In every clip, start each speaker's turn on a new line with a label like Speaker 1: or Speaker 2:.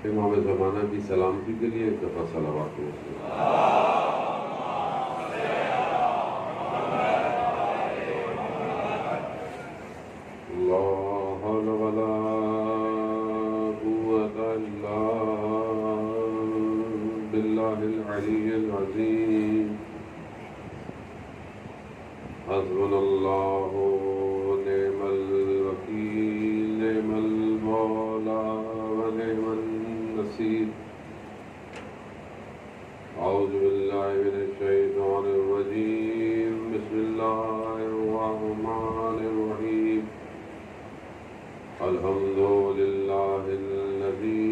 Speaker 1: امام زمانہ کی سلامتی کے لیے ایک دفعہ صلوات لا حول ولا قوة إلا بالله العلي العظيم حسبنا الله ونعم الوكيل نعم المولى ونعم النصير أعوذ بالله من الشيطان الرجيم بسم الله الرحمن الرحيم الحمد لله الذي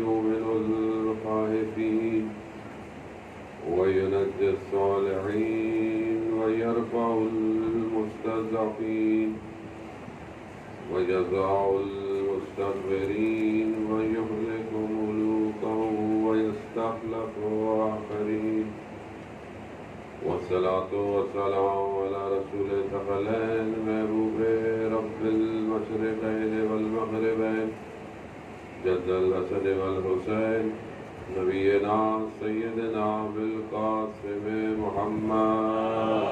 Speaker 1: يؤمن الخائفين وينجي الصالحين ويرفع المستضعفين ويجزع المستكبرين ويهلك ملوكا ويستخلف آخرين والصلاة والسلام على رسول الثقلين محبوب رب المشرقين والمغربين جد الحسن والحسين نبينا سيدنا بالقاسم محمد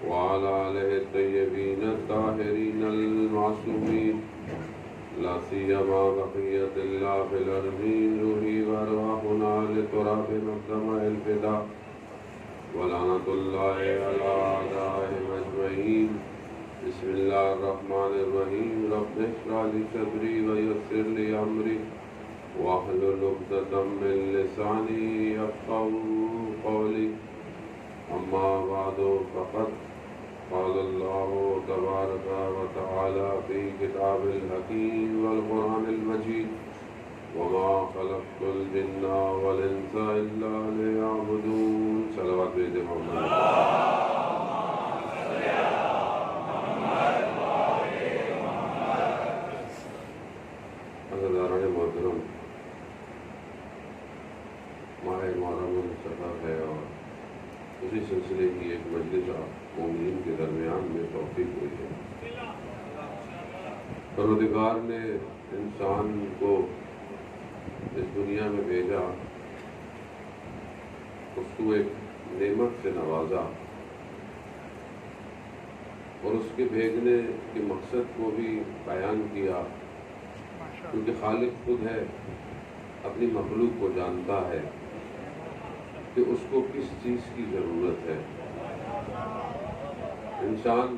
Speaker 1: وعلى آله الطيبين الطاهرين المعصومين لا سيما بقية الله في الأرضين روحي وأرواحنا لتراب مقدمة الفداء ولعنة الله على أعدائهم أجمعين بسم الله الرحمن الرحيم رب اشرح لي صدري ويسر لي أمري واحلل عقدة من لساني يفقهوا قولي أما بعد فقد قال الله تبارك وتعالى في كتاب الحكيم والقرآن المجيد وما خلقت الجن والإنس إلا ليعبدون صلوات بيد محمد عزیزان محترم ماہ محرم المصطفیٰ ہے اور اسی سلسلے کی ایک مجلس مومنین کے درمیان میں توفیق ہوئی ہے۔ پروردگار نے انسان کو اس دنیا میں بھیجا، اس کو ایک نعمت سے نوازا اور اس کے بھیجنے کے مقصد کو بھی بیان کیا، کیونکہ خالق خود ہے، اپنی مخلوق کو جانتا ہے کہ اس کو کس چیز کی ضرورت ہے۔ انسان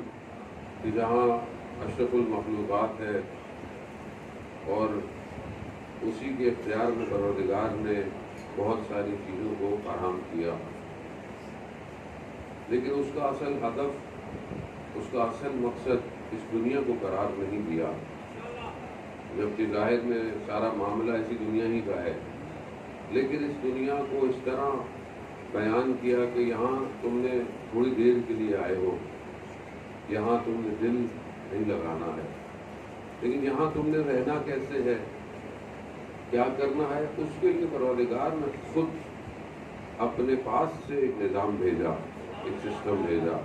Speaker 1: کی جہاں اشرف المخلوقات ہے اور اسی کے اختیار میں پروردگار نے بہت ساری چیزوں کو فراہم کیا، لیکن اس کا اصل ہدف، اس کا اصل مقصد اس دنیا کو قرار نہیں دیا، جبکہ ظاہر میں سارا معاملہ اسی دنیا ہی کا ہے، لیکن اس دنیا کو اس طرح بیان کیا کہ یہاں تم نے تھوڑی دیر کے لیے آئے ہو، یہاں تم نے دل نہیں لگانا ہے، لیکن یہاں تم نے رہنا کیسے ہے، کیا کرنا ہے، اس کے لیے پروردگار نے خود اپنے پاس سے ایک نظام بھیجا، ایک سسٹم بھیجا۔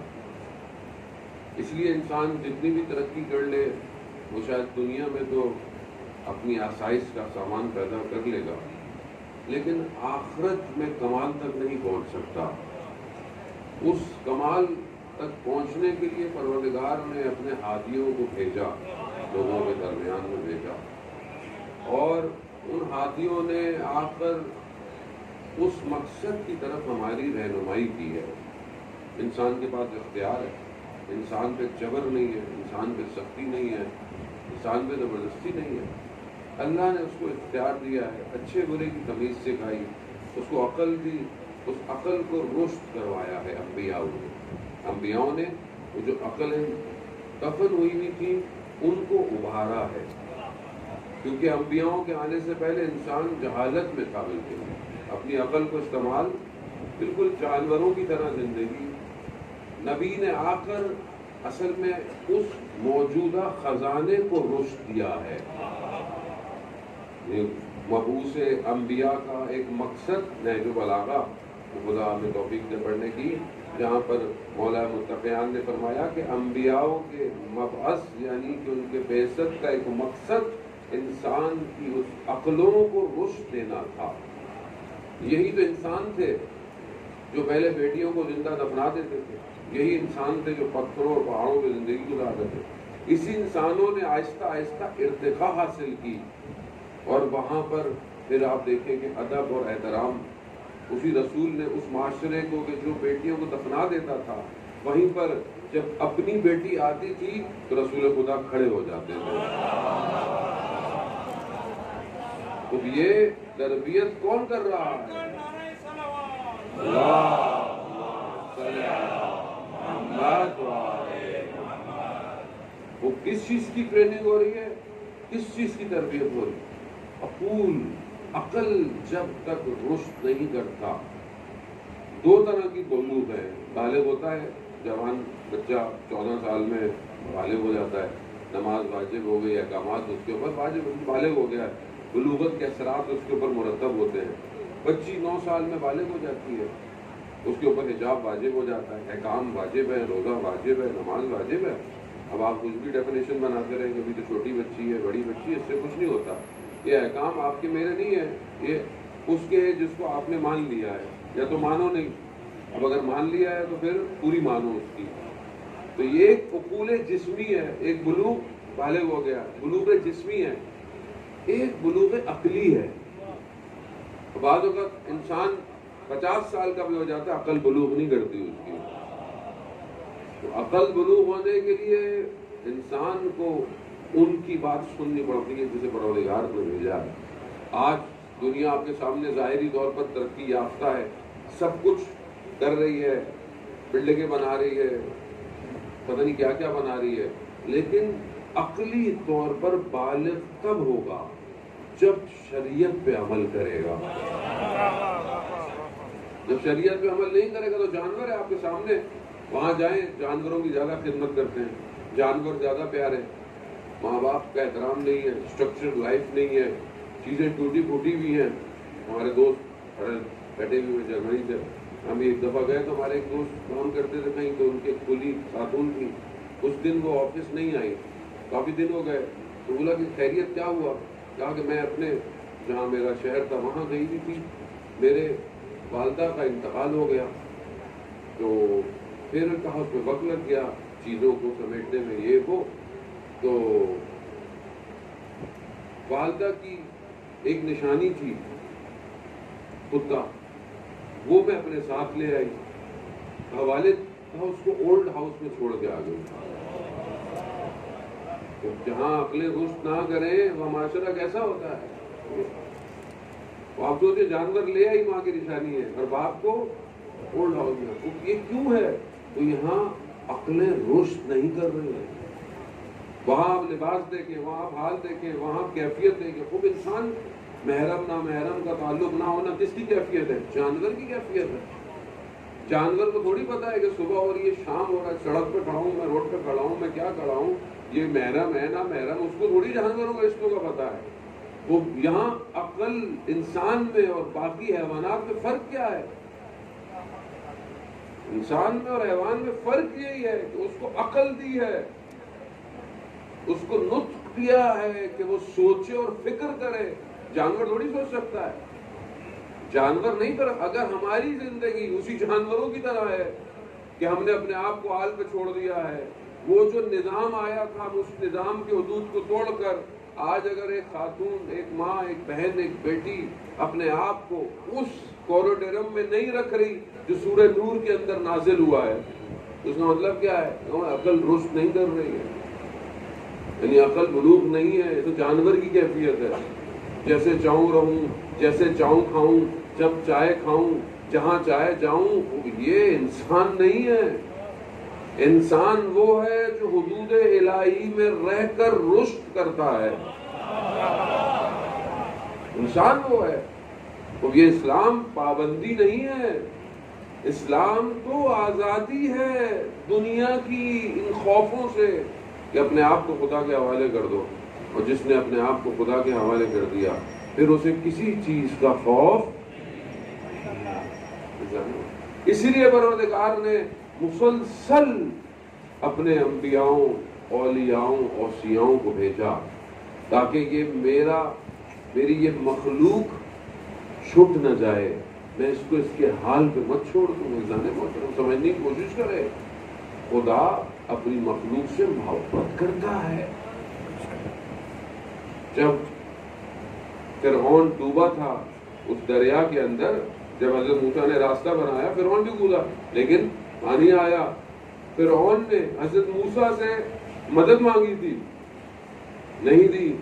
Speaker 1: اس لیے انسان جتنی بھی ترقی کر لے وہ شاید دنیا میں تو اپنی آسائش کا سامان پیدا کر لے گا، لیکن آخرت میں کمال تک نہیں پہنچ سکتا۔ اس کمال تک پہنچنے کے لیے پروردگار نے اپنے ہادیوں کو بھیجا، لوگوں کے درمیان میں بھیجا، اور ان ہادیوں نے آ کر اس مقصد کی طرف ہماری رہنمائی کی ہے۔ انسان کے پاس اختیار ہے، انسان پہ جبر نہیں ہے، انسان پہ سختی نہیں ہے، انسان پہ زبردستی نہیں ہے، اللہ نے اس کو اختیار دیا ہے، اچھے برے کی تمیز سکھائی، اس کو عقل دی، اس عقل کو رشد کروایا ہے انبیاء نے وہ جو عقل دفن ہوئی ہوئی تھی ان کو ابھارا ہے، کیونکہ انبیاء کے آنے سے پہلے انسان جہالت میں تھا، بالکل اپنی عقل کو استعمال بالکل جانوروں کی طرح زندگی۔ نبی نے آ کر اصل میں اس موجودہ خزانے کو رشد دیا ہے۔ مبعوث انبیاء کا ایک مقصد نہج البلاغہ، خدا ہمیں توفیق دے پڑھنے کی، جہاں پر مولا متقیان نے فرمایا کہ انبیاءوں کے مبعث یعنی کہ ان کے بعثت کا ایک مقصد انسان کی اس عقلوں کو رشد دینا تھا۔ یہی تو انسان تھے جو پہلے بیٹیوں کو زندہ دفنا دیتے تھے، یہی انسان تھے جو پتھروں اور پہاڑوں میں زندگی گزارتے تھے۔ اسی انسانوں نے آہستہ آہستہ ارتقاء حاصل کی، اور وہاں پر پھر آپ دیکھیں کہ ادب اور احترام اسی رسول نے اس معاشرے کو کہ جو بیٹیوں کو دفنا دیتا تھا، وہیں پر جب اپنی بیٹی آتی تھی تو رسول خدا کھڑے ہو جاتے تھے۔ تو یہ تربیت کون کر رہا ہے؟ وہ کس چیز کی ٹریننگ ہو رہی ہے، کس چیز کی تربیت ہو رہی ہے؟ عقل جب تک رشد نہیں کرتا، دو طرح کی بلوغ ہے۔ بالغ ہوتا ہے جوان بچہ 14 سال میں بالغ ہو جاتا ہے، نماز واجب ہو گئی، احکامات اس کے اوپر واجب، بالغ ہو گیا ہے، بلوغت کے اثرات اس کے اوپر مرتب ہوتے ہیں۔ بچی 9 سال میں بالغ ہو جاتی ہے، اس کے اوپر حجاب واجب ہو جاتا ہے، احکام واجب ہے، روزہ واجب ہے، نماز واجب ہے۔ اب آپ کچھ بھی ڈیفینیشن بناتے رہیں گے، ابھی تو چھوٹی بچی ہے، بڑی بچی ہے، اس سے کچھ نہیں ہوتا۔ یہ احکام آپ کے میرے نہیں ہے، یہ اس کے ہے جس کو آپ نے مان لیا ہے، یا تو مانو نہیں۔ اب اگر مان لیا ہے تو پھر پوری مانو اس کی۔ تو یہ ایک عقول جسمی ہے، ایک بلوغ بالغ ہو گیا، بلوغ جسمی ہے، ایک بلوغ عقلی ہے۔ بعض اوقات انسان 50 سال کا بھی ہو جاتا ہے، عقل بلوغ نہیں کرتی اس کی۔ تو عقل بلوغ ہونے کے لیے انسان کو ان کی بات سننی پڑتی ہے جسے پروردگار نے بھیجا ہے۔ آج دنیا آپ کے سامنے ظاہری طور پر ترقی یافتہ ہے، سب کچھ کر رہی ہے، بلڈنگیں بنا رہی ہے، پتہ نہیں کیا کیا بنا رہی ہے، لیکن عقلی طور پر بالغ کب ہوگا؟ جب شریعت پہ عمل کرے گا۔ جب شریعت پہ عمل نہیں کرے گا تو جانور ہے آپ کے سامنے، وہاں جائیں، جانوروں کی زیادہ خدمت کرتے ہیں، جانور زیادہ پیارے، ماں باپ کا احترام نہیں ہے، اسٹرکچرڈ لائف نہیں ہے، چیزیں ٹوٹی پھوٹی بھی ہیں۔ ہمارے دوست بیٹھے ہوئے جرمنی سے، ہم ایک دفعہ گئے تو ہمارے ایک دوست کام کرتے تھے کہیں، تو ان کے کلی خاتون تھی، اس دن وہ آفس نہیں آئی، کافی دن ہو گئے، تو بولا کہ خیریت کیا ہوا؟ کہا کہ میں اپنے جہاں میرا شہر تھا وہاں گئی ہوئی تھی، میرے والدہ کا انتقال ہو گیا، تو پھر کہا اس میں وقت لگ گیا چیزوں کو سمیٹنے میں، یہ وہ، تو والدہ کی ایک نشانی تھی کتا، وہ میں اپنے ساتھ لے آئی، والد کہا اس کو اولڈ ہاؤس میں چھوڑ کے آ گئی۔ جہاں عقلیں رشد نہ کریں وہ معاشرہ کیسا ہوتا ہے؟ آپ سوچے جانور لے آئی ماں کی نشانی ہے، اور باپ کو اولڈ ہاؤس میں، یہ کیوں ہے؟ تو یہاں عقلیں رشد نہیں کر رہی ہیں۔ وہاں آپ لباس دیکھیں، وہاں آپ حال دیکھیں، وہاں کیفیت دیکھیں۔ خوب انسان محرم نہ محرم کا تعلق نہ ہونا کس کی کیفیت ہے؟ جانور کی کیفیت ہے۔ جانور کو تھوڑی پتا ہے کہ صبح ہو رہی ہے، شام ہو رہا ہے، سڑک پہ کھڑا ہوں میں، روڈ پہ کھڑا ہوں میں، کیا کھڑا ہوں، یہ محرم ہے نہ محرم، اس کو تھوڑی جانوروں کا رشتوں کا پتا ہے۔ وہ یہاں عقل انسان میں اور باقی حیوانات میں فرق کیا ہے؟ انسان میں اور حیوان میں فرق یہی ہے کہ اس کو عقل دی ہے، اس کو نطق دیا ہے کہ وہ سوچے اور فکر کرے۔ جانور تھوڑی سوچ سکتا ہے، جانور نہیں کر۔ اگر ہماری زندگی اسی جانوروں کی طرح ہے کہ ہم نے اپنے آپ کو حال پہ چھوڑ دیا ہے، وہ جو نظام آیا تھا ہم اس نظام کے حدود کو توڑ کر آج اگر ایک خاتون، ایک ماں، ایک بہن، ایک بیٹی اپنے آپ کو اس کوریڈورم میں نہیں رکھ رہی جو سورہ نور کے اندر نازل ہوا ہے، اس کا مطلب کیا ہے؟ عقل رشد نہیں کر رہی ہے، یعنی عقل بلوغ نہیں ہے۔ تو جانور کی کیفیت ہے، جیسے چاہوں رہوں، جیسے چاہوں کھاؤں، جب چاہے کھاؤں، جہاں چاہے جاؤں۔ یہ انسان نہیں ہے۔ انسان وہ ہے جو حدود الہی میں رہ کر رشد کرتا ہے، انسان وہ ہے۔ تو یہ اسلام پابندی نہیں ہے، اسلام تو آزادی ہے دنیا کی ان خوفوں سے کہ اپنے آپ کو خدا کے حوالے کر دو، اور جس نے اپنے آپ کو خدا کے حوالے کر دیا پھر اسے کسی چیز کا خوف اسی لیے پروردگار نے مسلسل اپنے انبیاؤں، اولیاؤں، اوصیاؤں کو بھیجا تاکہ یہ میری یہ مخلوق چھٹ نہ جائے، میں اس کو اس کے حال پہ مت چھوڑ دوں۔ انسان محترم سمجھنے کی کوشش کرے، خدا اپنی مخلوق سے محبت کرتا ہے۔ جب فرعون ڈوبا تھا اس دریا کے اندر، جب حضرت موسیٰ نے راستہ بنایا، فرعون بھی کودا لیکن پانی آیا۔ فرعون نے حضرت موسیٰ سے مدد مانگی تھی، نہیں دی۔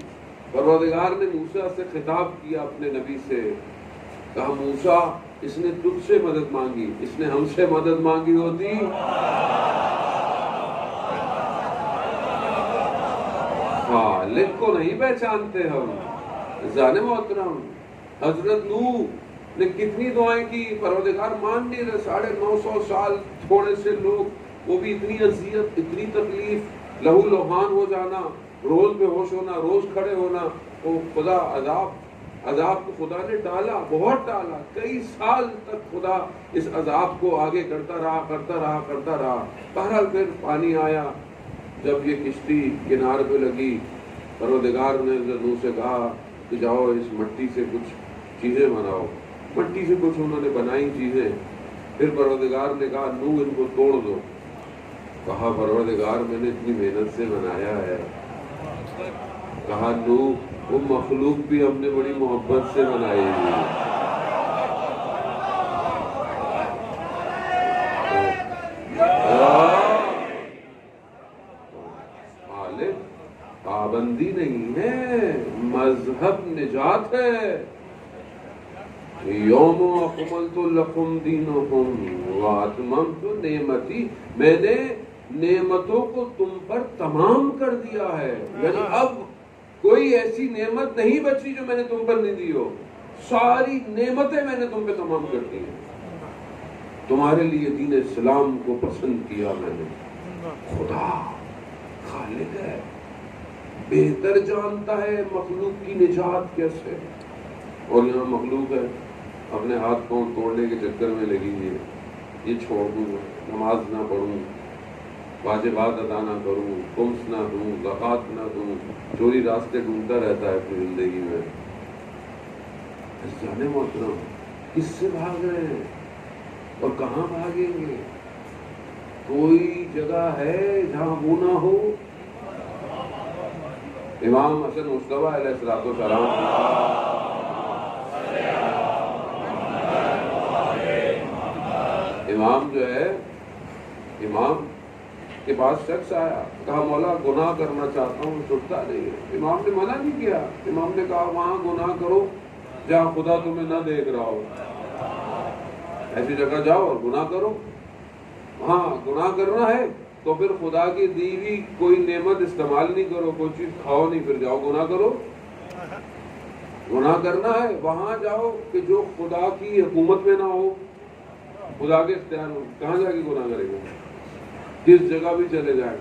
Speaker 1: پروردگار نے موسیٰ سے خطاب کیا اپنے نبی سے، کہا موسیٰ اس نے تجھ سے مدد مانگی، اس نے ہم سے مدد مانگی ہوتی خالق کو نہیں پہچانتے ہم۔ جان محترم، حضرت نوح نے کتنی دعائیں کی، پروردگار مان نہیں رہے، 950 سال تھوڑے سے لوگ، وہ بھی اتنی اذیت، اتنی تکلیف، لہو لہان ہو جانا، روز بے ہوش ہونا، روز کھڑے ہونا، وہ خدا عذاب کو خدا نے ٹالا، بہت ٹالا، کئی سال تک خدا اس عذاب کو آگے کرتا رہا۔ بہرحال پھر پانی آیا، جب یہ کشتی کنارے پہ لگی، پروردگار نے نوح سے کہا کہ جاؤ اس مٹی سے کچھ چیزیں بناؤ۔ مٹی سے کچھ انہوں نے بنائی چیزیں، پھر پروردگار نے کہا نوح ان کو توڑ دو۔ کہا پروردگار میں نے اتنی محنت سے بنایا ہے۔ کہا نوح وہ مخلوق بھی ہم نے بڑی محبت سے بنائی ہے۔ پابندی نہیں ہے، مذہب نجات ہے۔ یوم اکملت لکم دینکم واتممت نعمتی، میں نے نعمتوں کو تم پر تمام کر دیا ہے، یعنی اب کوئی ایسی نعمت نہیں بچی جو میں نے تم پر نہیں دی ہو، ساری نعمتیں میں نے تم پہ تمام کر دی ہیں۔ تمہارے لیے دین اسلام کو پسند کیا میں نے۔ خدا خالق ہے، بہتر جانتا ہے مخلوق کی نجات کیسے۔ اور یہاں مخلوق ہے اپنے ہاتھ پاؤں توڑنے کے چکر میں لگی ہے، یہ چھوڑ دوں، نماز نہ پڑھوں، واجبات ادا نہ کروں، خمس نہ دوں، زکوٰۃ نہ دوں، چوری راستے ڈھونڈتا رہتا ہے اپنی زندگی میں۔ جانے محترم کس سے بھاگ رہے ہیں اور کہاں بھاگیں گے؟ کوئی جگہ ہے جہاں وہ نہ ہو؟ امام حسن مصطفیٰ علیہ السلام امام جو ہے، امام کے پاس شخص آیا، کہا مولا گناہ کرنا چاہتا ہوں، چھٹتا نہیں ہے۔ امام نے منع نہیں کیا، امام نے کہا وہاں گناہ کرو جہاں خدا تمہیں نہ دیکھ رہا ہو، ایسی جگہ جاؤ اور گناہ کرو۔ ہاں گناہ کرنا ہے تو پھر خدا کی دی ہوئی کوئی نعمت استعمال نہیں کرو، کوئی چیز کھاؤ نہیں، پھر جاؤ گناہ کرو۔ گناہ کرنا ہے وہاں جاؤ کہ جو خدا کی حکومت میں نہ ہو، خدا کے اختیار ہو، کہاں جا کے گناہ کرے گا؟ کس جگہ بھی چلے جائیں،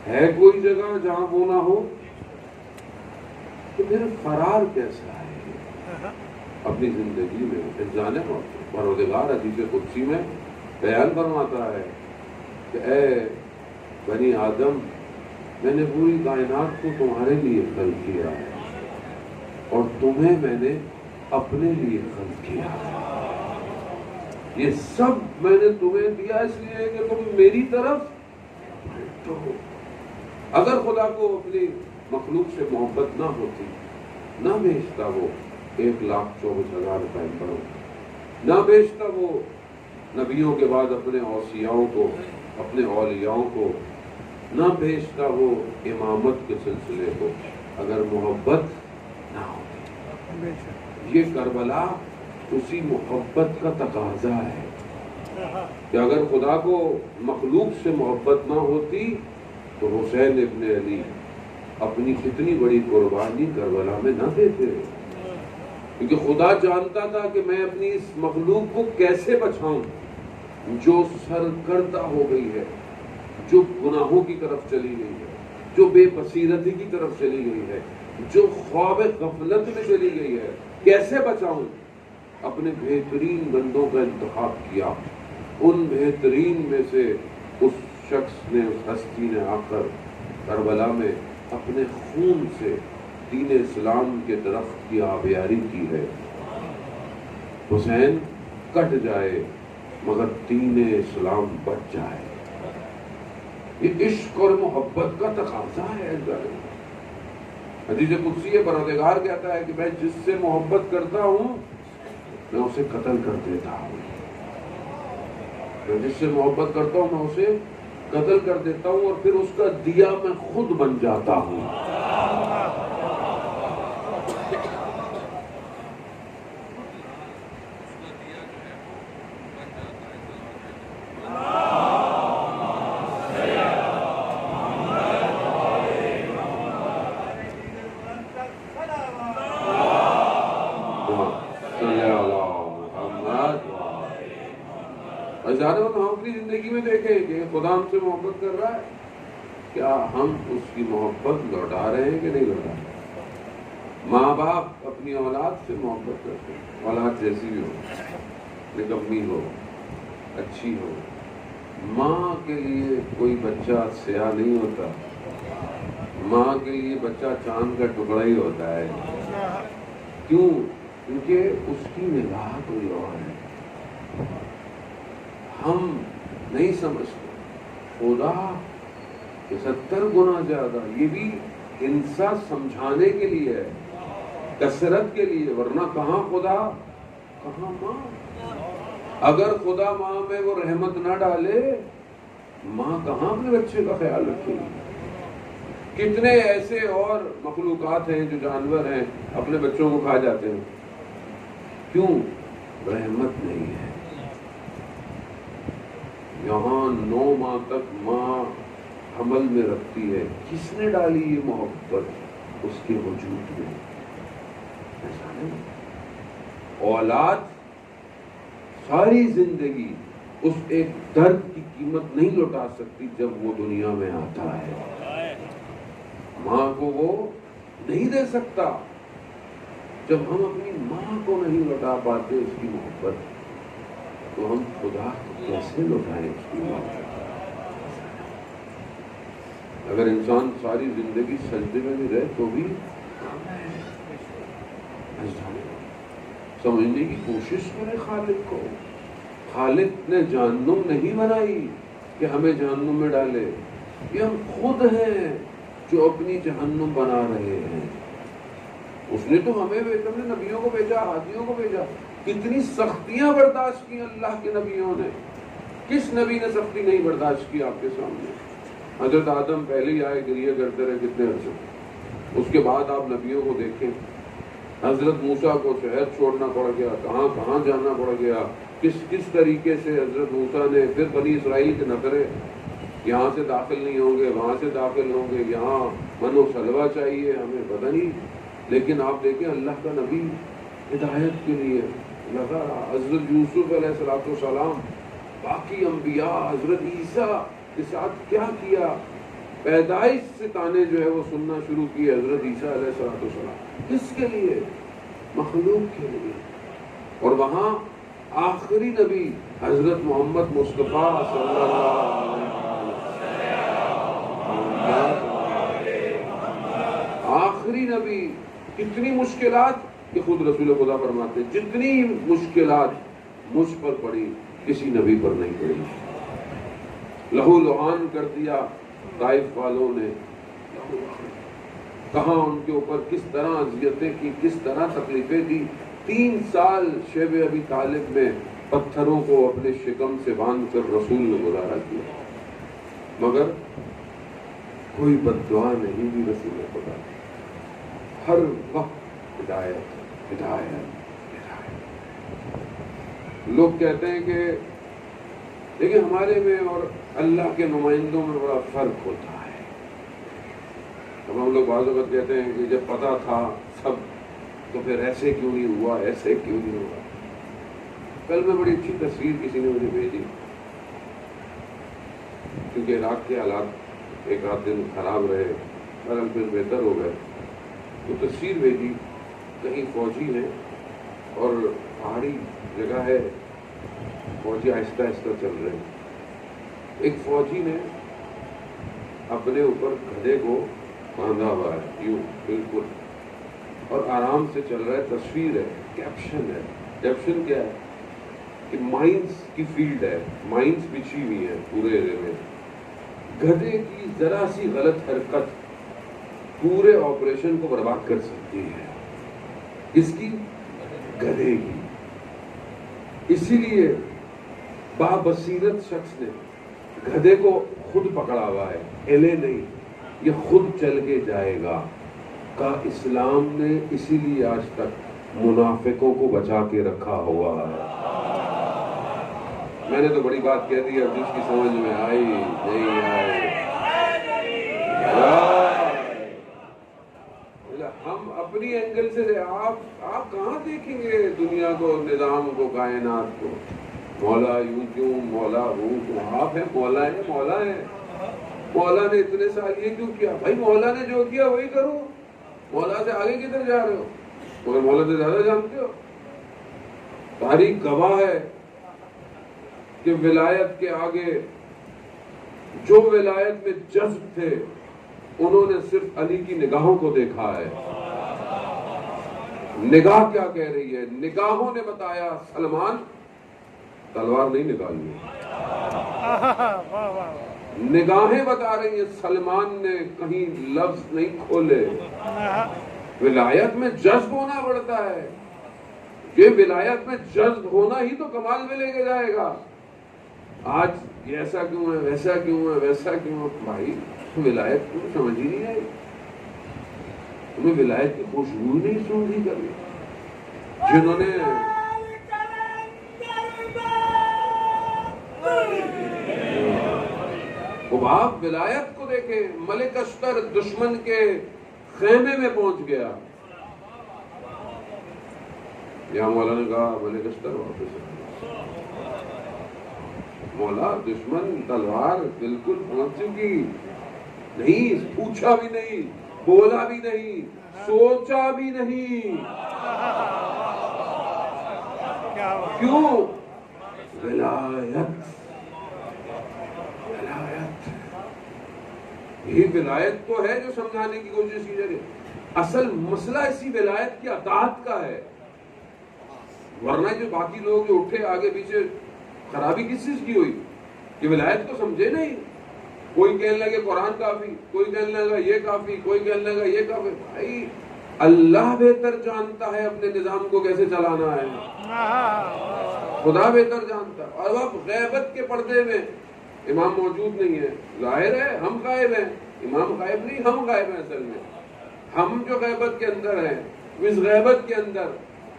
Speaker 1: ہے کوئی جگہ جہاں وہ نہ ہو؟ تو پھر فرار کیسا ہے اپنی زندگی میں؟ انسان پروردگار حدیث قدسی میں بیان فرماتا ہے کہ اے بنی آدم، میں نے پوری کائنات کو تمہارے لیے خلق کیا ہے اور تمہیں میں نے اپنے لیے خلق کیا ہے۔ یہ سب میں نے تمہیں دیا اس لیے کہ تم میری طرف پلٹو۔ اگر خدا کو اپنی مخلوق سے محبت نہ ہوتی، نہ بھیجتا وہ 1,24,000 پیغمبروں، نہ بھیجتا وہ نبیوں کے بعد اپنے اوصیاؤں کو، اپنے اولیاؤں کو، نہ بھیجتا وہ امامت کے سلسلے کو، اگر محبت نہ ہوتی۔ یہ کربلا اسی محبت کا تقاضا ہے کہ اگر خدا کو مخلوق سے محبت نہ ہوتی تو حسین ابن علی اپنی کتنی بڑی قربانی کربلا میں نہ دیتے، کیونکہ خدا جانتا تھا کہ میں اپنی اس مخلوق کو کیسے بچاؤں جو سرکردہ ہو گئی ہے، جو گناہوں کی طرف چلی گئی ہے، جو بے بصیرتی کی طرف چلی گئی ہے، جو خواب غفلت میں چلی گئی ہے، کیسے بچاؤں؟ اپنے بہترین بندوں کا انتخاب کیا، ان بہترین میں سے اس شخص نے، اس ہستی نے آ کر کربلا میں اپنے خون سے دین اسلام کے درخت کی آبیاری کی ہے۔ حسین کٹ جائے مگر دین اسلام بچ جائے۔ یہ عشق اور محبت کا تقاضا ہے۔ حدیث قدسی ہے، پروردگار کہتا ہے کہ میں جس سے محبت کرتا ہوں میں اسے قتل کر دیتا ہوں، میں جس سے محبت کرتا ہوں میں اسے قتل کر دیتا ہوں، اور پھر اس کا دیا میں خود بن جاتا ہوں۔ ہم اپنی زندگی میں دیکھیں کہ خدا ہم سے محبت کر رہا ہے، کیا ہم اس کی محبت لوٹا رہے ہیں کہ نہیں لوٹا رہے؟ ماں باپ اپنی اولاد سے محبت کرتے ہیں، اولاد جیسی بھی ہو، نکمی ہو، اچھی ہو۔ ماں کے لیے کوئی بچہ سیاہ نہیں ہوتا، ماں کے لیے بچہ چاند کا ٹکڑا ہی ہوتا ہے۔ کیوں؟ کیونکہ اس کی نگاہ کوئی اور ہے۔ ہم نہیں سمجھتے خدا کے 70 گنا زیادہ، یہ بھی انسان سمجھانے کے لیے ہے، کثرت کے لیے، ورنہ کہاں خدا کہاں ماں۔ اگر خدا ماں میں وہ رحمت نہ ڈالے، ماں کہاں اپنے بچے کا خیال رکھے گی؟ کتنے ایسے اور مخلوقات ہیں جو جانور ہیں اپنے بچوں کو کھا جاتے ہیں، کیوں؟ رحمت نہیں ہے۔ یہاں 9 ماہ تک ماں حمل میں رکھتی ہے، کس نے ڈالی یہ محبت اس کے وجود میں؟ ایسا نہیں۔ اولاد ساری زندگی اس ایک درد کی قیمت نہیں لوٹا سکتی جب وہ دنیا میں آتا ہے۔ ماں کو وہ نہیں دے سکتا۔ جب ہم اپنی ماں کو نہیں لوٹا پاتے اس کی محبت، تو ہم خدا کو کیسے لوٹائیں اس کی محبت؟ اگر انسان ساری زندگی سجدے میں بھی رہے تو بھی سمجھنے کی کوشش کرے خالق کو۔ خالق نے جہنم نہیں بنائی کہ ہمیں جہنم میں ڈالے، یہ ہم خود ہیں جو اپنی جہنم بنا رہے ہیں۔ اس نے تو ہمیں نبیوں کو بھیجا، ہادیوں کو بھیجا، کتنی سختیاں برداشت کی اللہ کے نبیوں نے۔ کس نبی نے سختی نہیں برداشت کی آپ کے سامنے؟ حضرت آدم پہلے ہی آئے گریہ کرتے رہے کتنے عرصے، اس کے بعد آپ نبیوں کو دیکھیں، حضرت موسیٰ کو شہر چھوڑنا پڑ گیا، کہاں کہاں جانا پڑ گیا، کس طریقے سے حضرت موسیٰ نے پھر بنی اسرائیل کے نفرے، یہاں سے داخل نہیں ہوں گے، وہاں سے داخل ہوں گے، یہاں من و سلوہ چاہیے ہمیں، پتہ نہیں۔ لیکن آپ دیکھیں اللہ کا نبی ہدایت کے لیے لگا رہا۔ حضرت یوسف علیہ السلام، باقی انبیاء، حضرت عیسیٰ کے ساتھ کیا کیا؟ پیدائش سے تانے جو ہے وہ سننا شروع کیے حضرت عیسیٰ علیہ السلام۔ کس کے لیے؟ مخلوق کے لیے۔ اور وہاں آخری نبی حضرت محمد مصطفیٰ صلی اللہ علیہ وسلم، آخری نبی۔ کتنی مشکلات کہ خود رسول خدا فرماتے ہیں جتنی مشکلات مجھ پر پڑی کسی نبی پر نہیں پڑی۔ لہو لہان کر دیا طائف والوں نے، کہاں ان کے اوپر کس طرح اذیتیں کی، کس طرح تکلیفیں دی۔ 3 سال شیب ابی طالب میں پتھروں کو اپنے شکم سے باندھ کر رسول نے گزارا کیا، مگر کوئی بد دعا نہیں دی رسول خدا۔ ہر وقت ہدایت ہدایت ہدایت۔ لوگ کہتے ہیں کہ دیکھیں ہمارے میں اور اللہ کے نمائندوں میں بڑا فرق ہوتا ہے۔ ہم لوگ بعض وقت کہتے ہیں کہ جب پتہ تھا سب تو پھر ایسے کیوں نہیں ہوا، ایسے کیوں نہیں ہوا۔ کل میں بڑی اچھی تصویر کسی نے مجھے بھیجی، کیونکہ عراق کے حالات ایک آدھ دن خراب رہے، بہرحال پھر بہتر ہو گئے، تو تصویر بھیجی، کہیں فوجی ہیں اور پہاڑی جگہ ہے، فوجی آہستہ آہستہ چل رہے ہیں. ایک فوجی نے اپنے اوپر گدھے کو باندھا ہوا ہے یوں بالکل, اور آرام سے چل رہا ہے. تصویر ہے, کیپشن ہے. کیپشن کیا ہے کہ مائنس کی فیلڈ ہے, مائنس بچھی ہوئی ہیں پورے ایرے میں. گدھے کی ذرا سی غلط حرکت پورے آپریشن کو برباد کر سکتی ہے. کس کی؟ گدھے کی. اسی لیے بابصیرت شخص نے گدھے کو خود پکڑا ہوا ہے, ہلے نہیں, یہ خود چل کے جائے گا. کا اسلام نے اسی لیے آج تک منافقوں کو بچا کے رکھا ہوا ہے. میں نے تو بڑی بات کہہ دی, اب جس کی سمجھ میں آئی نہیں آئی. ہم اپنی اینگل سے آپ کہاں دیکھیں گے دنیا کو, نظام کو, کائنات کو. مولا یوں کیوں, مولا وہ کیوں. آپ ہیں مولا ہے, مولا ہے. مولا نے اتنے سال یہ کیوں کیا؟ بھائی مولا نے جو کیا وہی کرو. مولا سے آگے کدھر جا رہے ہو؟ مگر مولا سے زیادہ جانتے ہو. تاریخ گواہ ہے کہ ولایت کے آگے جو ولایت میں جذب تھے انہوں نے صرف علی کی نگاہوں کو دیکھا ہے. نگاہ کیا کہہ رہی ہے؟ نگاہوں نے بتایا سلمان تلوار نہیں نکالنی. نگاہیں بتا رہی ہیں سلمان نے کہیں لفظ نہیں کھولے. ولایت میں جذب ہونا پڑتا ہے. یہ ولایت میں جذب ہونا ہی تو کمال میں لے کے جائے گا. آج یہ ایسا کیوں ہے, ویسا کیوں ہے, ویسا کیوں ہے. بھائی ولایت تمہیں سمجھ ہی نہیں آئی, تمہیں ولایت کی خوشبو نہیں سونگھی کبھی. جنہوں نے اب آپ ولایت کو دیکھیں. ملک اشتر دشمن کے خیمے میں پہنچ گیا. یا مولا نے کہا ملک اشتر واپس. مولا دشمن تلوار بالکل پہنچ چکی, نہیں پوچھا بھی نہیں, بولا بھی نہیں, سوچا بھی نہیں. کیوں؟ ولایت. ولایت یہی ولایت تو ہے جو سمجھانے کی کوشش کی جا رہی ہے. اصل مسئلہ اسی ولایت کی اطاعت کا ہے. ورنہ جو باقی لوگ جو اٹھے آگے پیچھے, خرابی کس چیز کی ہوئی کہ ولایت کو سمجھے نہیں. کوئی کہنے لگے قرآن کافی, کوئی کہنے لگا یہ کافی, کوئی کہنے لگا یہ کافی. بھائی اللہ بہتر جانتا ہے اپنے نظام کو کیسے چلانا ہے, خدا بہتر جانتا. اور اب غیبت کے پردے میں امام موجود نہیں ہے, ظاہر ہے ہم غائب ہیں. امام غائب نہیں, ہم غائب ہیں. اصل میں ہم جو غیبت کے اندر ہیں, اس غیبت کے اندر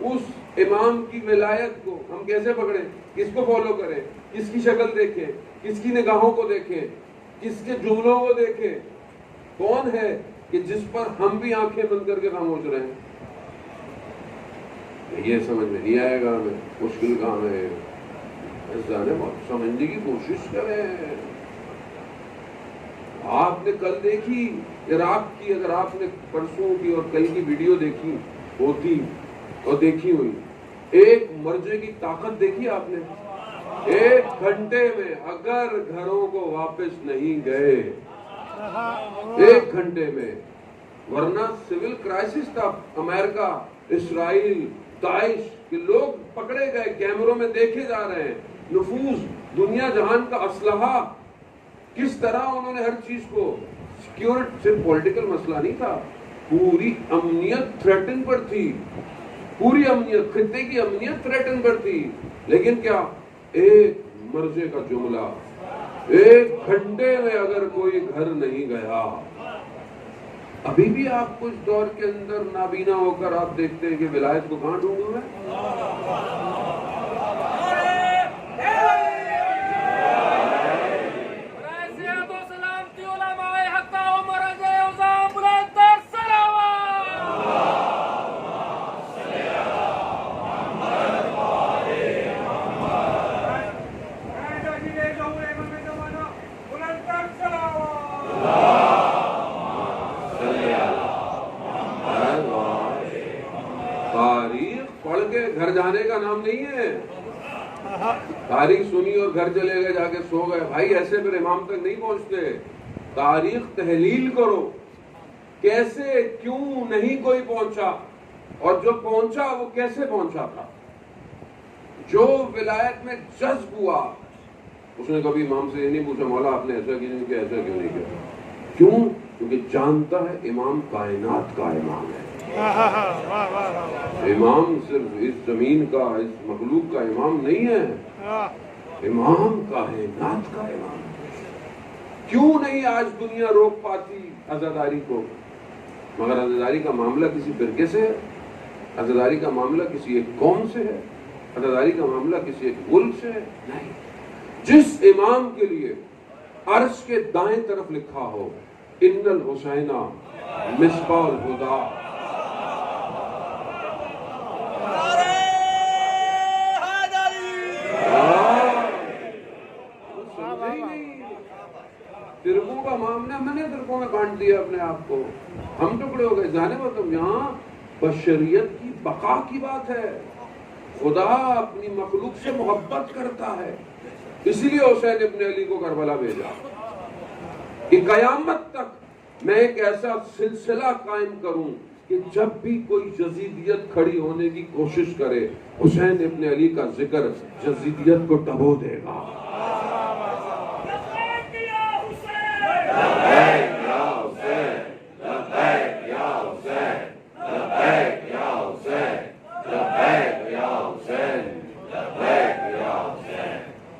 Speaker 1: اس امام کی ولایت کو ہم کیسے پکڑیں, کس کو فالو کریں, کس کی شکل دیکھیں, کس کی نگاہوں کو دیکھیں, کس کے جملوں کو دیکھیں. کون ہے کہ جس پر ہم بھی آنکھیں بند کر کے خاموش رہے ہیں. یہ سمجھ میں نہیں آئے گا ہمیں. مشکل کام ہے, سمجھنے کی کوشش کریں. آپ نے کل دیکھی عراق کی, اگر آپ نے پرسوں کی اور کل کی ویڈیو دیکھی ہوتی اور دیکھی ہوئی, ایک مرجے کی طاقت دیکھی آپ نے. 1 گھنٹے میں اگر گھروں کو واپس نہیں گئے, 1 گھنٹے میں, ورنہ سول کرائسس تھا. امریکہ, اسرائیل, داعش کے لوگ پکڑے گئے, کیمروں میں دیکھے جا رہے ہیں. نفوذ, دنیا جہان کا اسلحہ, کس طرح انہوں نے ہر چیز کو. سیکیورٹی صرف پولیٹیکل مسئلہ نہیں تھا, پوری امنیت تھریٹن پر تھی. پوری امنیت, خطے کی امنیت تھریٹن پر تھی. لیکن کیا, ایک مرضے کا جملہ, 1 گھنٹے میں اگر کوئی گھر نہیں گیا. ابھی بھی آپ کچھ دور کے اندر نابینا ہو کر آپ دیکھتے ہیں کہ ولایت کو کہاں ڈھونڈوں میں. تاریخ پڑھ کے گھر جانے کا نام نہیں ہے. تاریخ سنی اور گھر چلے گئے، جا کے سو گئے. بھائی ایسے پھر امام تک نہیں پہنچتے. تاریخ تحلیل کرو، کیسے کیوں نہیں کوئی پہنچا، اور جو پہنچا وہ کیسے پہنچا تھا. جو ولایت میں جذب ہوا اس نے کبھی امام سے یہ نہیں پوچھا مولا آپ نے ایسا کیوں نہیں کیا، ایسا کیوں نہیں کیا. کیوں؟ کیونکہ جانتا ہے امام کائنات کا امام ہے. امام صرف اس زمین کا، اس مخلوق کا امام نہیں ہے، امام کائنات کا امام ہے. کیوں نہیں آج دنیا روک پاتی عزاداری کو؟ مگر عزاداری کا معاملہ کسی فرقے سے ہے، عزاداری کا معاملہ کسی ایک قوم سے ہے، عزاداری کا معاملہ کسی ایک ملک سے ہے. نہیں، جس امام کے لیے عرش کے دائیں طرف لکھا ہو ان الحسین مصباح الہدی، فرقوں کا معاملہ میں نے فرقوں میں بانٹ دیا اپنے آپ کو، ہم ٹکڑے ہو گئے. جانے تم یہاں بشریت کی بقا کی بات ہے. خدا اپنی مخلوق سے محبت کرتا ہے، اسی لیے حسین ابن علی کو کربلا بھیجا کہ قیامت تک میں ایک ایسا سلسلہ قائم کروں کہ جب بھی کوئی یزیدیت کھڑی ہونے کی کوشش کرے حسین ابن علی کا ذکر یزیدیت کو ڈبو دے گا.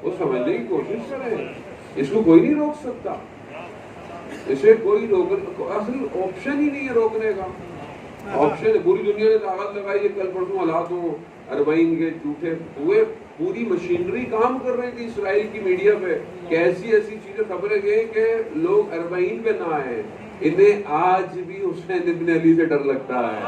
Speaker 1: وہ سمجھنے کی کوشش کریں، اس کو کوئی نہیں روک سکتا، اسے کوئی اصل آپشن ہی نہیں ہے روکنے کا. آپشن پوری دنیا نے طاقت لگائی ہے، کل پرسوں حالاتوں اربعین کے جھوٹے ہوئے، پوری مشینری کام کر رہی تھی اسرائیل کی میڈیا پہ کہ ایسی چیزیں خبریں گئیں کہ لوگ اربعین پہ نہ آئے. انہیں آج بھی حسین ابن علی سے ڈر لگتا ہے.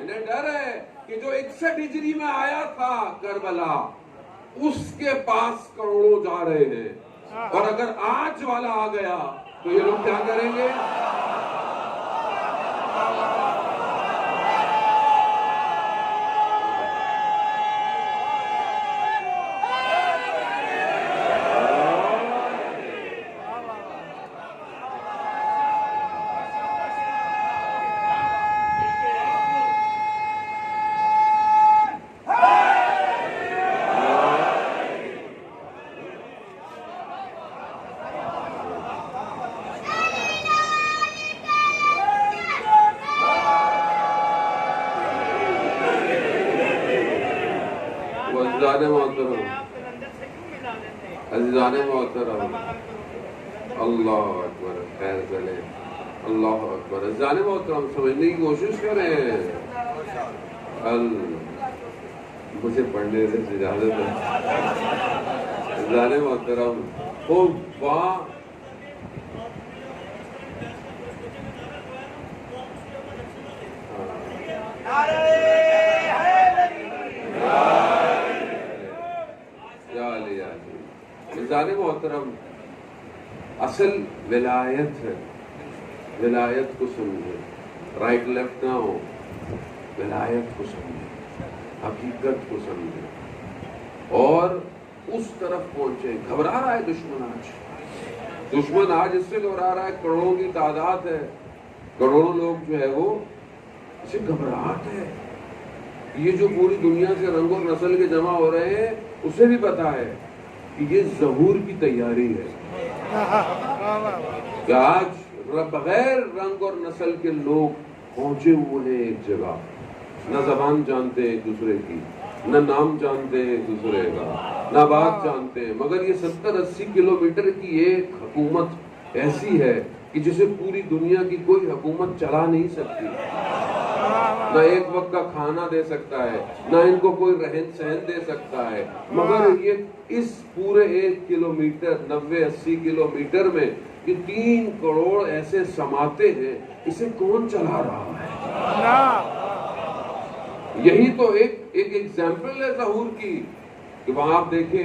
Speaker 1: انہیں ڈر ہے کہ جو 61 ہجری میں آیا تھا کربلا، اس کے پاس کروڑوں جا رہے ہیں، اور اگر آج والا آ گیا تو یہ لوگ کیا کریں گے؟ عزیزان محترم، اللہ اکبر، خیر چلے، اللہ اکبر. عزیزان محترم سمجھنے کی کوشش کریں. مجھے پڑھنے سے اجازت ہے. عزیزان محترم، خوب وہاں عزیزان محترم، اصل ولایت ہے. ولایت کو سمجھے، رائٹ لیفٹ نہ ہو، ولایت کو سمجھے، حقیقت کو سمجھے اور اس طرف پہنچے. گھبرا رہا ہے دشمن آج اس سے گھبرا رہا ہے. کروڑوں کی تعداد ہے، کروڑوں لوگ جو ہے وہ اسے گھبراہٹ ہے. یہ جو پوری دنیا سے رنگ اور نسل کے جمع ہو رہے ہیں اسے بھی پتا ہے کہ یہ ظہور کی تیاری ہے کہ آج بغیر رنگ اور نسل کے لوگ پہنچے ہوئے ہیں ایک جگہ. نہ زبان جانتے ہیں ایک دوسرے کی، نہ نام جانتے ہیں ایک دوسرے کا، نہ بات جانتے ہیں، مگر یہ 70-80 کلومیٹر کی ایک حکومت ایسی ہے کہ جسے پوری دنیا کی کوئی حکومت چلا نہیں سکتی. نہ ایک وقت کا کھانا دے سکتا ہے، نہ ان کو کوئی رہن سہن دے سکتا ہے، مگر یہ اس پورے 1 کلومیٹر 90-80 کلومیٹر میں یہ 3 کروڑ ایسے سماتے ہیں. اسے کون چلا رہا ہے؟ یہی تو ایک ایگزامپل ہے ظہور کی کہ وہاں آپ دیکھیں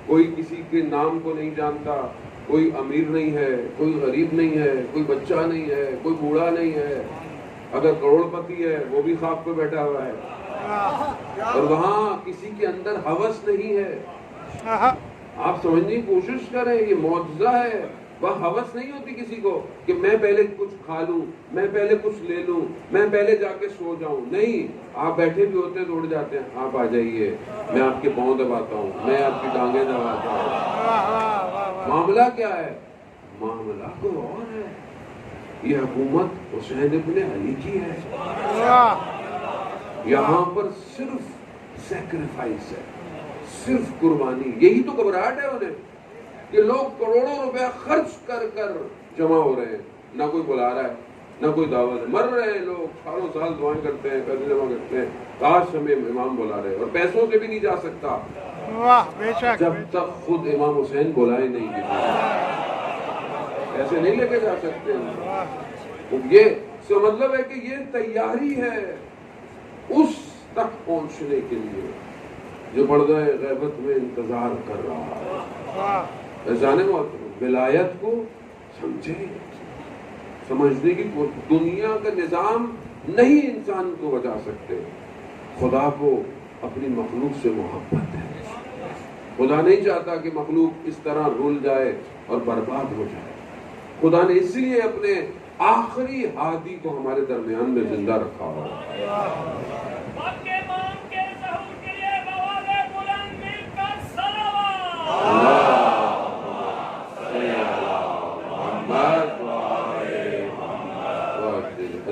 Speaker 1: کوئی کسی کے نام کو نہیں جانتا، کوئی امیر نہیں ہے، کوئی غریب نہیں ہے، کوئی بچہ نہیں ہے، کوئی بوڑھا نہیں ہے، اگر کروڑ پتی ہے وہ بھی خواب پہ بیٹھا ہوا ہے، اور وہاں کسی کے اندر ہوس نہیں ہے۔ آپ سمجھنے کی کوشش کریں، یہ معجزہ ہے۔ وہاں ہوس نہیں ہوتی کسی کو کہ میں پہلے کچھ کھا لوں، میں پہلے کچھ لے لوں، میں پہلے جا کے سو جاؤں۔ نہیں، آپ بیٹھے بھی ہوتے ہیں تو اٹھ جاتے ہیں، آپ آ جائیے، میں آپ کے پاؤں دباتا ہوں، میں آپ کی ٹانگیں دباتا ہوں۔ معاملہ کیا ہے؟ معاملہ کوئی اور ہے۔ یہ حکومت حسین ابن علی کی ہے۔ یہاں پر صرف سیکریفائس ہے، صرف قربانی۔ یہی تو گھبراہٹ ہے انہیں کہ لوگ کروڑوں روپے خرچ کر کر جمع ہو رہے ہیں، نہ کوئی بلا رہا ہے، نہ کوئی دعوت ہے، مر رہے ہیں لوگ، سالوں سال دعائیں کرتے ہیں، پیسے جمع کرتے ہیں، کاش ہمیں امام بلا رہے، اور پیسوں سے بھی نہیں جا سکتا جب تک خود امام حسین بلائے نہیں ایسے نہیں لے کے جا سکتے۔ یہ تو مطلب ہے کہ یہ تیاری ہے اس تک پہنچنے کے لیے جو پردہ غیبت میں انتظار کر رہا ہے۔ جانے ولایت کو سمجھے، سمجھنے کی دنیا کا نظام نہیں انسان کو بچا سکتے۔ خدا کو اپنی مخلوق سے محبت ہے، خدا نہیں چاہتا کہ مخلوق اس طرح رول جائے اور برباد ہو جائے۔ خدا نے اس لیے اپنے آخری ہادی کو ہمارے درمیان میں زندہ رکھا ہو۔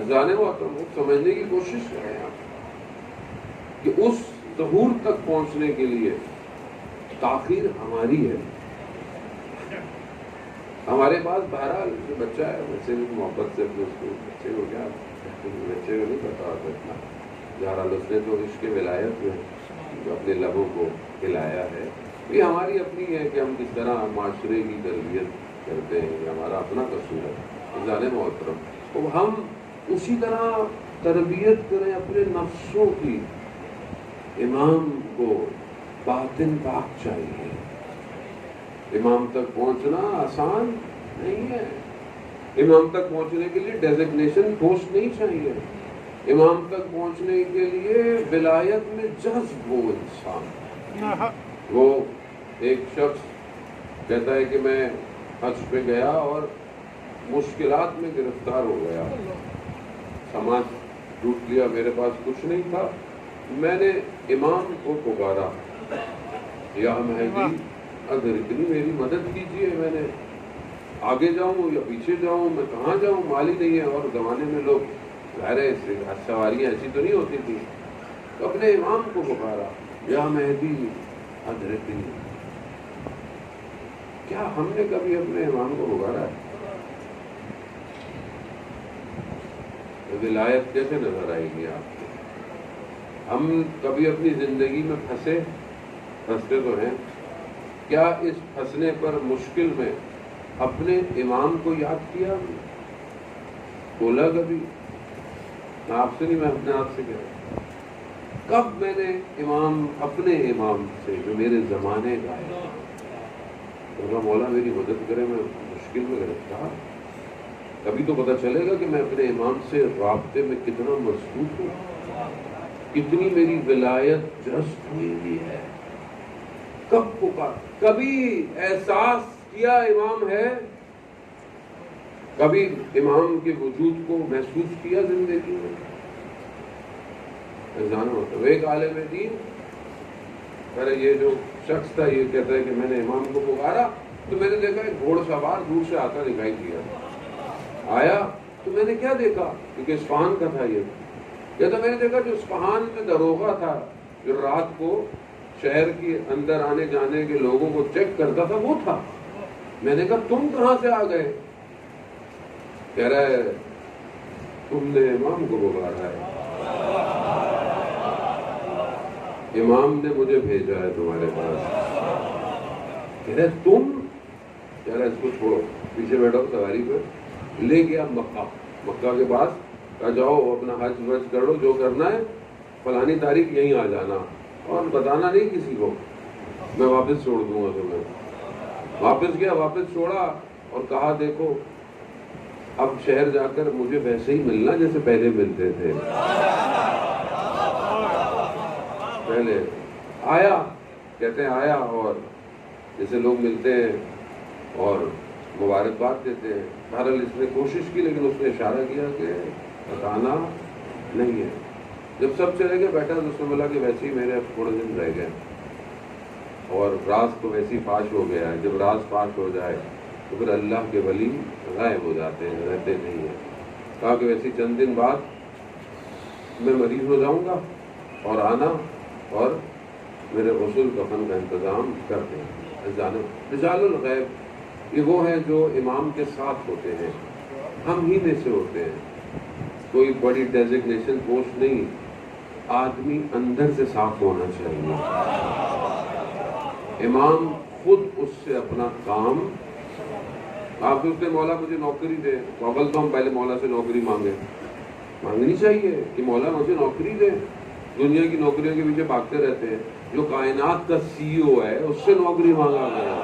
Speaker 1: جانے ہوا تو سمجھنے کی کوشش کریں آپ کہ اس ظہور تک پہنچنے کے لیے تاخیر ہماری ہے۔ ہمارے پاس بہرحال جو بچہ ہے بچے بھی محبت سے اپنے بچے کو کیا بچے کو نہیں پتا ہوتا اتنا، بہرحال اس نے تو عشق ولایت میں جو اپنے لبوں کو ہلایا ہے، یہ ہماری اپنی ہے کہ ہم کس طرح معاشرے کی تربیت کرتے ہیں، یہ ہمارا اپنا قصور ہے۔ جانے محترم تو ہم اسی طرح تربیت کریں اپنے نفسوں کی۔ امام کو باطن پاک چاہیے، امام تک پہنچنا آسان نہیں ہے۔ امام تک پہنچنے کے لیے ڈیزگنیشن پوسٹ نہیں چاہیے، امام تک پہنچنے کے لیے ولایت میں جذب ہو انسان۔ وہ ایک شخص کہتا ہے کہ میں حج پہ گیا اور مشکلات میں گرفتار ہو گیا، سماج لوٹ لیا، میرے پاس کچھ نہیں تھا، میں نے امام کو پکارا، یا مہدی ادرکنی، میری مدد کیجیے، میں نے آگے جاؤں یا پیچھے جاؤں، میں کہاں جاؤں، مال ہی نہیں ہے، اور زمانے میں لوگ ظاہر ہے سواریاں ایسی تو نہیں ہوتی تھی، تو اپنے امام کو پکارا، یا مہدی ادرکنی۔ کیا ہم نے کبھی اپنے امام کو پکارا ہے؟ ولایت کیسے نظر آئے گی آپ کو؟ ہم کبھی اپنی زندگی میں پھنستے تو ہیں، کیا اس پھنسنے پر مشکل میں اپنے امام کو یاد کیا؟ بولا کبھی؟ میں آپ سے نہیں، میں اپنے آپ سے کہہ رہا ہوں، کب میں نے اپنے امام سے جو میرے زمانے کا ہے، مولا میری مدد کرے، میں مشکل میں گرفتار، کبھی تو پتہ چلے گا کہ میں اپنے امام سے رابطے میں کتنا مضبوط ہوں، کتنی میری ولایت جذب ہوئی ہے۔ کب پکار، کبھی احساس کیا امام ہے، کبھی امام کے وجود کو محسوس کیا زندگی میں؟ ایک عالم دین، پہلے یہ جو شخص تھا یہ کہتا ہے کہ میں نے امام کو پکارا تو میں نے دیکھا ایک گھوڑ سوار دور سے آتا دکھائی دیا، آیا تو میں نے کیا دیکھا، کیونکہ اصفہان کا تھا یہ، کہتا میں نے دیکھا جو اصفہان میں داروغہ تھا جو رات کو شہر کے اندر آنے جانے کے لوگوں کو چیک کرتا تھا، وہ تھا۔ میں نے کہا تم کہاں سے آ گئے؟ کہہ رہا ہے تم نے امام کو پکارا ہے، امام نے مجھے بھیجا ہے تمہارے پاس۔ کہہ رہے تم، کہہ رہا اس کو چھوڑو، پیچھے بیٹھو سواری پہ، لے گیا مکہ کے پاس، کہا جاؤ اپنا حج وج کرو، جو کرنا ہے فلانی تاریخ یہیں آ جانا، اور بتانا نہیں کسی کو، میں واپس چھوڑ دوں گا تمہیں۔ واپس گیا، واپس چھوڑا اور کہا دیکھو اب شہر جا کر مجھے ویسے ہی ملنا جیسے پہلے ملتے تھے. پہلے آیا، کہتے ہیں آیا اور جیسے لوگ ملتے ہیں اور مبارکباد دیتے ہیں. بہرحال اس نے کوشش کی لیکن اس نے اشارہ کیا کہ بتانا نہیں ہے. جب سب چلے گئے بیٹھا تو اس نے بولا کہ ویسے ہی میرے اب تھوڑے دن رہ گئے اور راز تو ویسے ہی فاش ہو گیا ہے. جب راز فاش ہو جائے تو پھر اللہ کے ولی غائب ہو جاتے ہیں، رہتے نہیں ہیں. کہا کہ ویسے چند دن بعد میں مریض ہو جاؤں گا اور آنا اور میرے غسل کفن کا انتظام کر دیں. رجال الغیب یہ وہ ہیں جو امام کے ساتھ ہوتے ہیں، ہم ہی میں سے ہوتے ہیں. کوئی بڑی ڈیزگنیشن پوسٹ نہیں، آدمی اندر سے صاف ہونا چاہیے. امام خود اس سے اپنا کام، آپ سوچتے مولا مجھے نوکری دے، اول تو ہم پہلے مولا سے نوکری مانگنی چاہیے کہ مولا مجھے نوکری دے. دنیا کی نوکریوں کے پیچھے بھاگتے رہتے ہیں. جو کائنات کا سی او ہے اس سے نوکری مانگا گیا،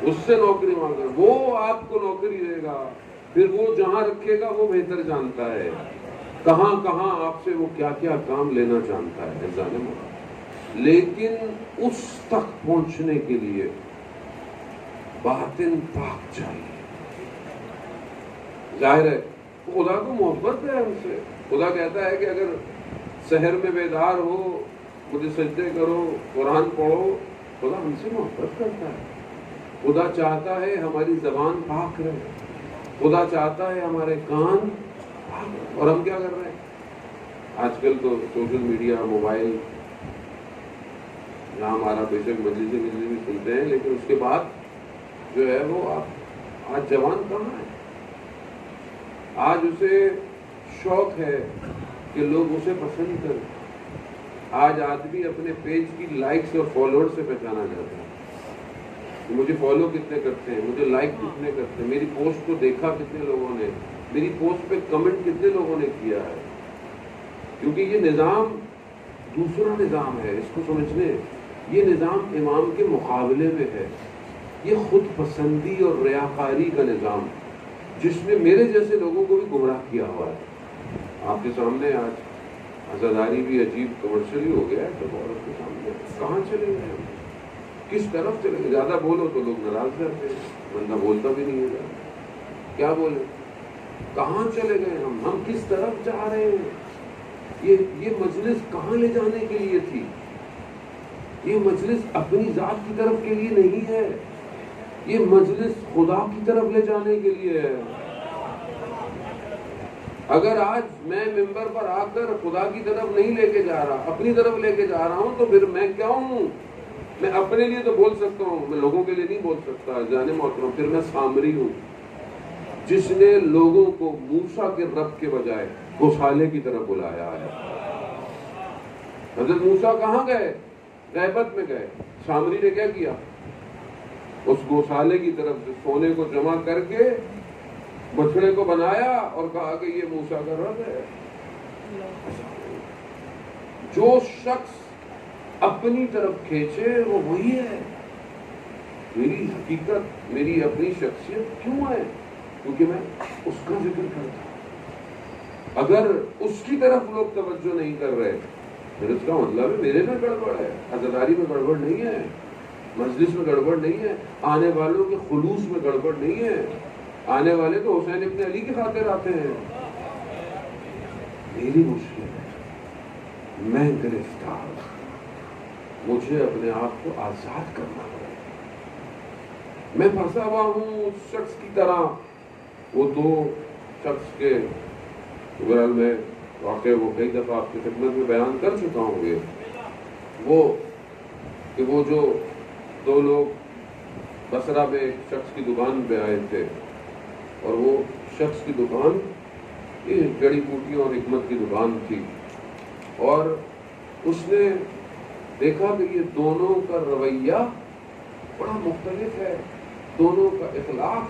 Speaker 1: اس سے نوکری مانگا، وہ آپ کو نوکری دے گا. پھر وہ جہاں رکھے گا وہ بہتر جانتا ہے، کہاں کہاں آپ سے وہ کیا کیا کام لینا چاہتا ہے ظالم. لیکن اس تک پہنچنے کے لیے باطن پاک چاہیے. ظاہر ہے خدا کو محبت ہے ہم سے. خدا کہتا ہے کہ اگر سحر میں بیدار ہو، مجھے سجدے کرو، قرآن پڑھو. خدا ہم سے محبت کرتا ہے. خدا چاہتا ہے ہماری زبان پاک رہے، خدا چاہتا ہے ہمارے کان پاک رہے. اور ہم کیا کر رہے ہیں آج کل تو سوشل میڈیا، موبائل، یہاں ہمارا بے شک مجلس بھی سنتے ہیں لیکن اس کے بعد جو ہے وہ آج جوان کہاں ہے؟ آج اسے شوق ہے کہ لوگ اسے پسند کریں. آج آدمی اپنے پیج کی لائکس اور فالوور سے پہچانا جاتا ہے. مجھے فالو کتنے کرتے ہیں، مجھے لائک کتنے کرتے ہیں، میری پوسٹ کو دیکھا کتنے لوگوں نے، میری پوسٹ پہ کمنٹ کتنے لوگوں نے کیا ہے. کیونکہ یہ نظام دوسرا نظام ہے، اس کو سمجھنے. یہ نظام امام کے مقابلے میں ہے. یہ خود پسندی اور ریاکاری کا نظام جس نے میرے جیسے لوگوں کو بھی گمراہ کیا ہوا ہے. آپ کے سامنے آج عزاداری بھی عجیب کمرشلی ہو گیا ہے. تو عورت کے سامنے کہاں چلے گئے، کس طرف چلے گئے؟ زیادہ بولو تو لوگ ناراض کرتے ہیں، بندہ بولتا بھی نہیں ہے. کیا بولے، کہاں چلے گئے ہم کس طرف جا رہے ہیں؟ یہ مجلس کہاں لے جانے کے لیے تھی؟ یہ مجلس اپنی ذات کی طرف کے لیے نہیں ہے، یہ مجلس خدا کی طرف لے جانے کے لیے ہے. اگر آج میں ممبر پر آ کر خدا کی طرف نہیں لے کے جا رہا، اپنی طرف لے کے جا رہا ہوں، تو پھر میں کیا ہوں؟ میں اپنے لیے تو بول سکتا ہوں، میں لوگوں کے لیے نہیں بول سکتا. جانے محترم، پھر میں سامری ہوں جس نے لوگوں کو موسیٰ کے رب کے بجائے گوسالے کی طرف بلایا ہے. حضرت موسیٰ کہاں گئے؟ غیبت میں گئے. سامری نے کیا کیا؟ اس گوسالے کی طرف سے سونے کو جمع کر کے بچڑے کو بنایا اور کہا کہ یہ موسیٰ کا رب ہے. جو شخص اپنی طرف کھینچے وہ وہی ہے. میری حقیقت، میری اپنی شخصیت کیوں ہے؟ کیونکہ میں اس کا ذکر کرتا ہوں. اگر اس کی طرف لوگ توجہ نہیں کر رہے پھر اس کا مطلب ہے میرے میں گڑبڑ ہے. عزاداری میں گڑبڑ نہیں ہے، مجلس میں گڑبڑ نہیں ہے، آنے والوں کے خلوص میں گڑبڑ نہیں ہے. آنے والے تو حسین ابن علی کی خاطر آتے ہیں. میری مشکل ہے، میں گرفتار، مجھے اپنے آپ کو آزاد کرنا پڑے. میں پھنسا ہوا ہوں اس شخص کی طرح. وہ دو شخص کے گرل میں واقع وہ کئی دفعہ آپ کی خدمت میں بیان کر چکا ہوں گے. وہ جو دو لوگ بصرہ میں ایک شخص کی دکان پہ آئے تھے اور وہ شخص کی دکان یہ جڑی بوٹیوں اور حکمت کی دکان تھی اور اس نے دیکھا کہ یہ دونوں کا رویہ بڑا مختلف ہے، دونوں کا اخلاق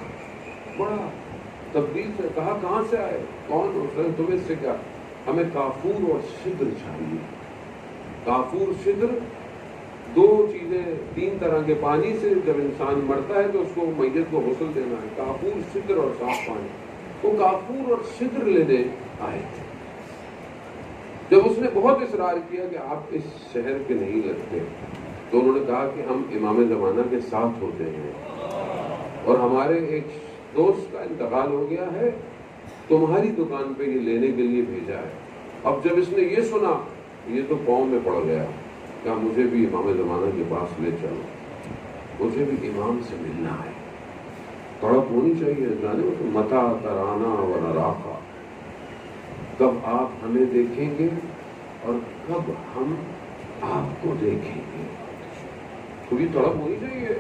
Speaker 1: بڑا تبدیل سے. کہا کہاں سے آئے، کون ہو؟ تمہیں سے کیا، ہمیں کافور اور سدر چاہیے. کافور سدر دو چیزیں، تین طرح کے پانی سے جب انسان مرتا ہے تو اس کو میت کو غسل دینا ہے، کافور، سدر اور صاف پانی۔ وہ کافور اور سدر لینے آئے تھے۔ جب اس نے بہت اصرار کیا کہ آپ اس شہر کے نہیں لگتے، تو انہوں نے کہا کہ ہم امام زمانہ کے ساتھ ہوتے ہیں اور ہمارے ایک دوست کا انتقال ہو گیا ہے، تمہاری دکان پہ یہ لینے کے لیے بھیجا ہے۔ اب جب اس نے یہ سنا، یہ تو پاؤں میں پڑ گیا، کہا مجھے بھی امام زمانہ کے پاس لے چلو، مجھے بھی امام سے ملنا ہے۔ تڑپ ہونی چاہیے، جانے تو متا ترانا و نراقا، کب آپ ہمیں دیکھیں گے اور کب ہم آپ کو دیکھیں گے۔ کبھی تڑپ ہونی چاہیے۔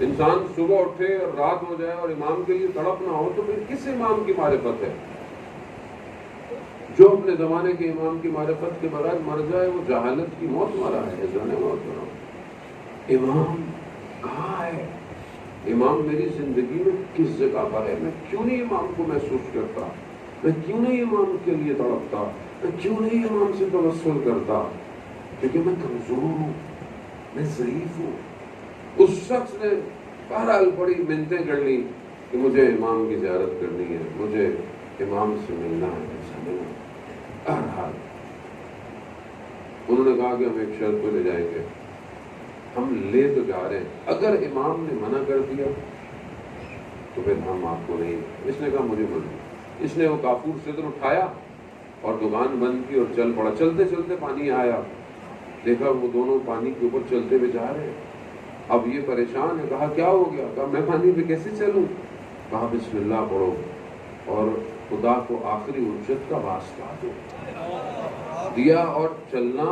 Speaker 1: انسان صبح اٹھے اور رات ہو جائے اور امام کے لیے تڑپ نہ ہو تو پھر کس امام کی معرفت ہے؟ جو اپنے زمانے کے امام کی معرفت کے بغیر مر جائے وہ جہالت کی موت مرا ہے۔ امام کہاں ہے؟ امام میری زندگی میں کس جگہ پر ہے؟ میں کیوں نہیں امام کو محسوس کرتا؟ میں کیوں نہیں امام کے لیے تڑپتا؟ میں کیوں نہیں امام سے توسل کرتا؟ کیونکہ میں کمزور ہوں، میں ضعیف ہوں۔ اس شخص نے بہرحال بڑی منتیں کر لی کہ مجھے امام کی زیارت کرنی ہے، مجھے امام سے ملنا ہے۔ بہرحال انہوں نے کہا کہ ہم ایک شرط پہ لے جائیں گے، ہم لے تو جا رہے ہیں، اگر امام نے منع کر دیا تو پھر ہم آپ کو نہیں۔ اس نے کہا مجھے منع۔ اس نے وہ کافور صدر اٹھایا اور دکان بند کی اور چل پڑا۔ چلتے چلتے پانی آیا، دیکھا وہ دونوں پانی کے اوپر چلتے ہوئے جا رہے ہیں۔ اب یہ پریشان ہے، کہا کیا ہو گیا؟ کہا میں پانی پہ کیسے چلوں؟ کہا بسم اللہ پڑھو اور خدا کو آخری اجرت کا واسطہ دو، دیا اور چلنا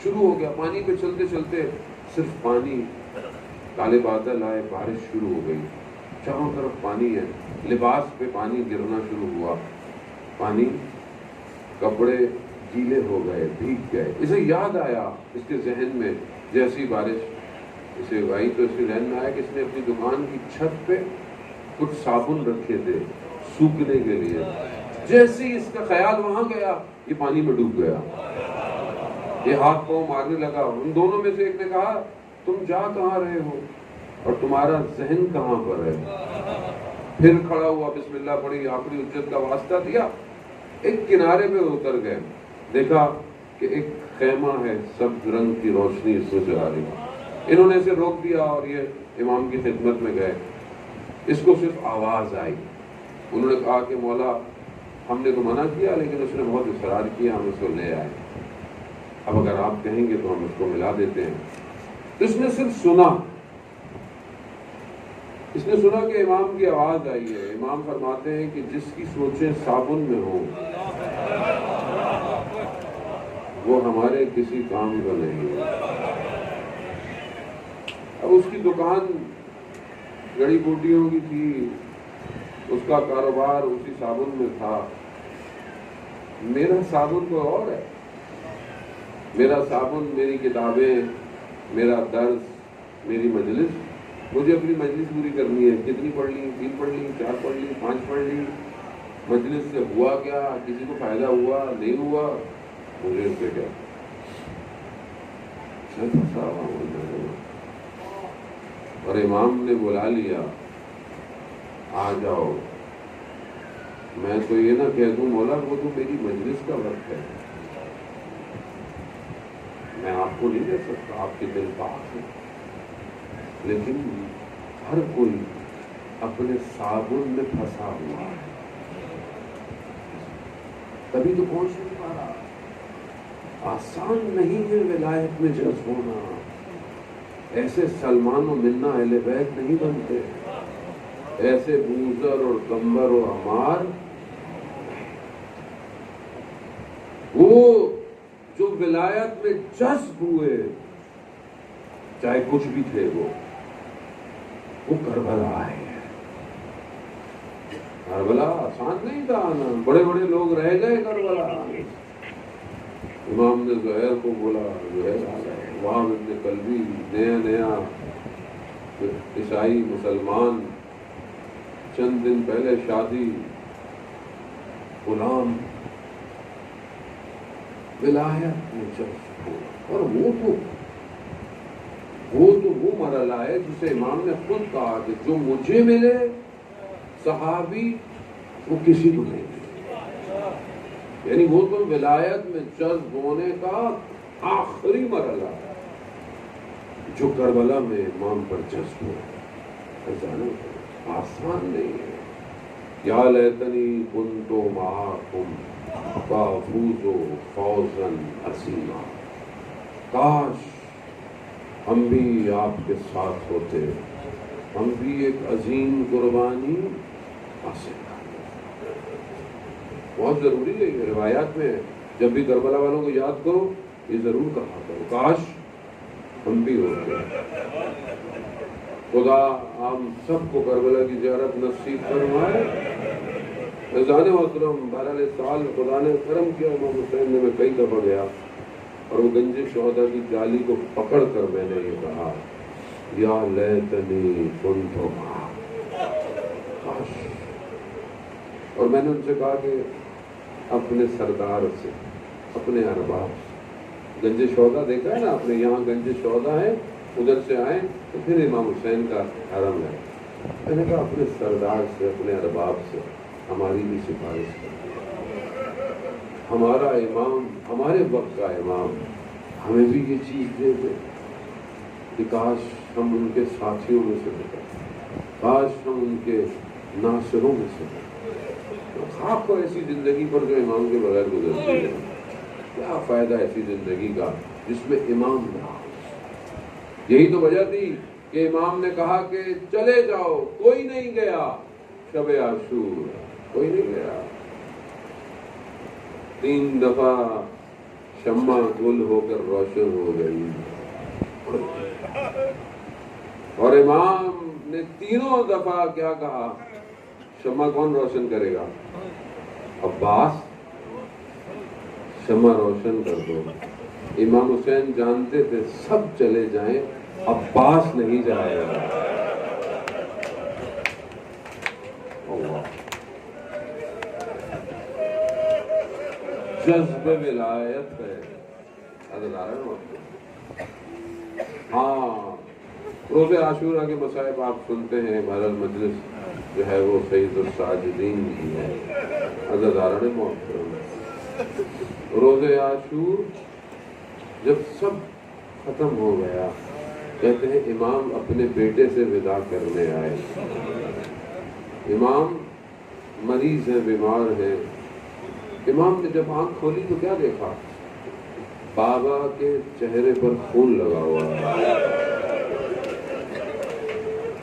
Speaker 1: شروع ہو گیا۔ پانی پہ چلتے چلتے صرف پانی، کالے بادل آئے، بارش شروع ہو گئی، چاروں طرف پانی ہے، لباس پہ پانی گرنا شروع ہوا، پانی، کپڑے گیلے ہو گئے، بھیگ گئے۔ اسے یاد آیا، اس کے ذہن میں جیسی بارش اسے آئی تو اس کے ذہن میں آیا کہ اس نے اپنی دکان کی چھت پہ کچھ صابن رکھے تھے سوکھنے کے لیے۔ جیسے ہی اس کا خیال وہاں گیا، یہ پانی میں ڈوب گیا، یہ ہاتھ پاؤں مارنے لگا۔ ان دونوں میں سے ایک نے کہا تم جا کہاں رہے ہو اور تمہارا ذہن کہاں پر ہے؟ پھر کھڑا ہوا، بسم اللہ پڑھی، آخری اجرت کا واسطہ دیا، ایک کنارے پہ اتر گئے، دیکھا کہ ایک خیمہ ہے، سبز رنگ کی روشنی اس میں جلا رہی۔ انہوں نے اسے روک دیا اور یہ امام کی خدمت میں گئے۔ اس کو صرف آواز آئی، انہوں نے کہا کہ مولا ہم نے تو منع کیا لیکن اس نے بہت اصرار کیا، ہم اس کو لے آئے، اب اگر آپ کہیں گے تو ہم اس کو ملا دیتے ہیں۔ اس نے صرف سنا، اس نے سنا کہ امام کی آواز آئی ہے۔ امام فرماتے ہیں کہ جس کی سوچیں صابن میں ہوں وہ ہمارے کسی کام کا نہیں۔ اب اس کی دکان جڑی بوٹیوں کی تھی، اس کا کاروبار اسی صابن میں تھا۔ میرا صابن تو اور ہے، میرا صابن میری کتابیں، میرا درس، میری مجلس، مجھے اپنی مجلس پوری کرنی ہے۔ کتنی پڑھ لی؟ 3 پڑھ لی، 4 پڑھ لی، 5 پڑھ لی؟ مجلس سے ہوا کیا؟ کسی کو فائدہ ہوا نہیں ہوا؟ مجھے اس سے کیا؟ اور امام نے بلا لیا، آ جاؤ۔ میں تو یہ نہ کہہ دوں مولا وہ تو میری مجلس کا وقت ہے، میں آپ کو نہیں دے سکتا، آپ کے دل پاک ہے، لیکن ہر کوئی اپنے صابن میں پھنسا ہوا ہے، تبھی تو پہنچ نہیں پا رہا۔ آسان نہیں ہے ولایت میں جذب ہونا، ایسے سلمان و منا اہل بیت نہیں بنتے، ایسے بوزر اور کمبر و عمار، وہ جو ولایت میں جذب ہوئے چاہے کچھ بھی تھے، وہ کربلا آئے۔ کربلا آسان نہیں تھا آنا، بڑے بڑے لوگ رہ گئے کربلا۔ امام نے زہیر کو بولا، زہیر آ گئے، وہاں ابن قلبی نیا عیسائی مسلمان، چند دن پہلے شادی، غلام، ولایت میں جذب ہو، اور وہ تو مرحلہ ہے جسے امام نے خود کہا کہ جو مجھے ملے صحابی وہ کسی کو نہیں ملے، یعنی وہ تو ولایت میں جذب ہونے کا آخری مرحلہ ہے جو کربلا میں امام پر جذب ہوا، آسان نہیں ہے۔ یا لیتنی کنت معکم فافوز فوزا عظیما، کاش ہم بھی آپ کے ساتھ ہوتے، ہم بھی ایک عظیم قربانی حاصل کرتے۔ بہت ضروری ہے یہ روایات میں، جب بھی کربلا والوں کو یاد کرو یہ ضرور کہا کرو کاش ہم بھی ہوتے۔ خدا ہم سب کو کربلا کی زیارت نصیب فرمائے۔ رضوان محترم، بہرحال اس سال خدا نے کرم کیا، امام حسین نے میں کئی دفعہ گیا اور وہ گنج شہداء کی جالی کو پکڑ کر میں نے یہ کہا یا لیتنی کنت معکم، کاش۔ اور میں نے ان سے کہا کہ اپنے سردار سے، اپنے ارباب سے، گنج شہداء دیکھا ہے نا آپ نے، یہاں گنج شہداء ہے، ادھر سے آئیں تو پھر امام حسین کا حرم ہے، میں نے کہا اپنے سردار سے، اپنے ارباب سے ہماری بھی سفارش کر، ہمارا امام، ہمارے وقت کا امام ہمیں بھی یہ چیز دے دے کہ کاش ہم ان کے ساتھیوں میں سے ہوتے، کاش ہم ان کے ناصروں میں سے ہوتے۔ خاک کو ایسی زندگی پر جو امام کے بغیر گزرتی ہے، کیا فائدہ ایسی زندگی کا جس میں امام نہ ہو۔ یہی تو وجہ تھی کہ امام نے کہا کہ چلے جاؤ، کوئی نہیں گیا، شب عاشور کوئی نہیں گیا۔ 3 دفعہ شمع گل ہو کر روشن ہو گئی، اور امام نے تینوں دفعہ کیا کہا؟ شمع کون روشن کرے گا؟ عباس، شمع روشن کر دو۔ امام حسین جانتے تھے سب چلے جائیں، عباس نہیں جائے گا۔ جذب ولایت ہے۔ ہاں، روز عاشورہ کے مصائب آپ سنتے ہیں، بہرحال مجلس جو ہے وہ سید الساجدین کی ہے۔ عزیزان محترم، روز عاشور جب سب ختم ہو گیا، کہتے ہیں امام اپنے بیٹے سے ودا کرنے آئے۔ امام مریض ہیں، بیمار ہیں۔ امام نے جب آنکھ کھولی تو کیا دیکھا؟ بابا کے چہرے پر خون لگا ہوا ہے۔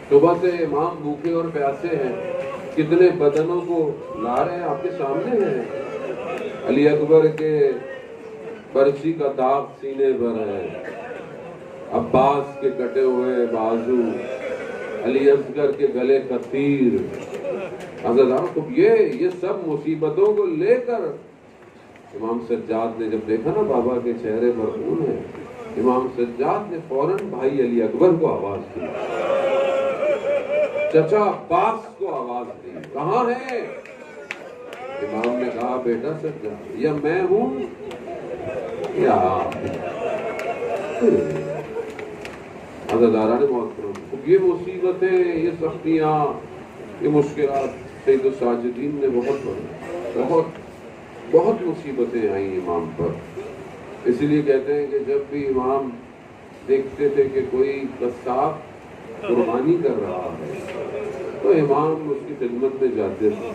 Speaker 1: صبح سے امام بھوکے اور پیاسے ہیں، کتنے بدنوں کو لا رہے ہیں، آپ کے سامنے ہیں۔ علی اکبر کے برچی کا داغ سینے پر ہے، عباس کے کٹے ہوئے بازو، علی اصغر کے گلے کا تیر۔ یہ سب مصیبتوں کو لے کر امام سجاد نے جب دیکھا نا بابا کے چہرے پر خون ہے، امام سجاد نے فوراً بھائی علی اکبر کو آواز دی، چچا عباس کو آواز دی، کہاں ہے؟ امام نے کہا بیٹا سجاد، یا میں ہوں یا عزیزان محترم، یہ مصیبتیں، یہ سختیاں، یہ مشکلات سید الساجدین نے بہت مصیبتیں آئیں امام پر۔ اسی لیے کہتے ہیں کہ جب بھی امام دیکھتے تھے کہ کوئی قصاب قربانی کر رہا ہے تو امام اس کی خدمت میں جاتے تھے،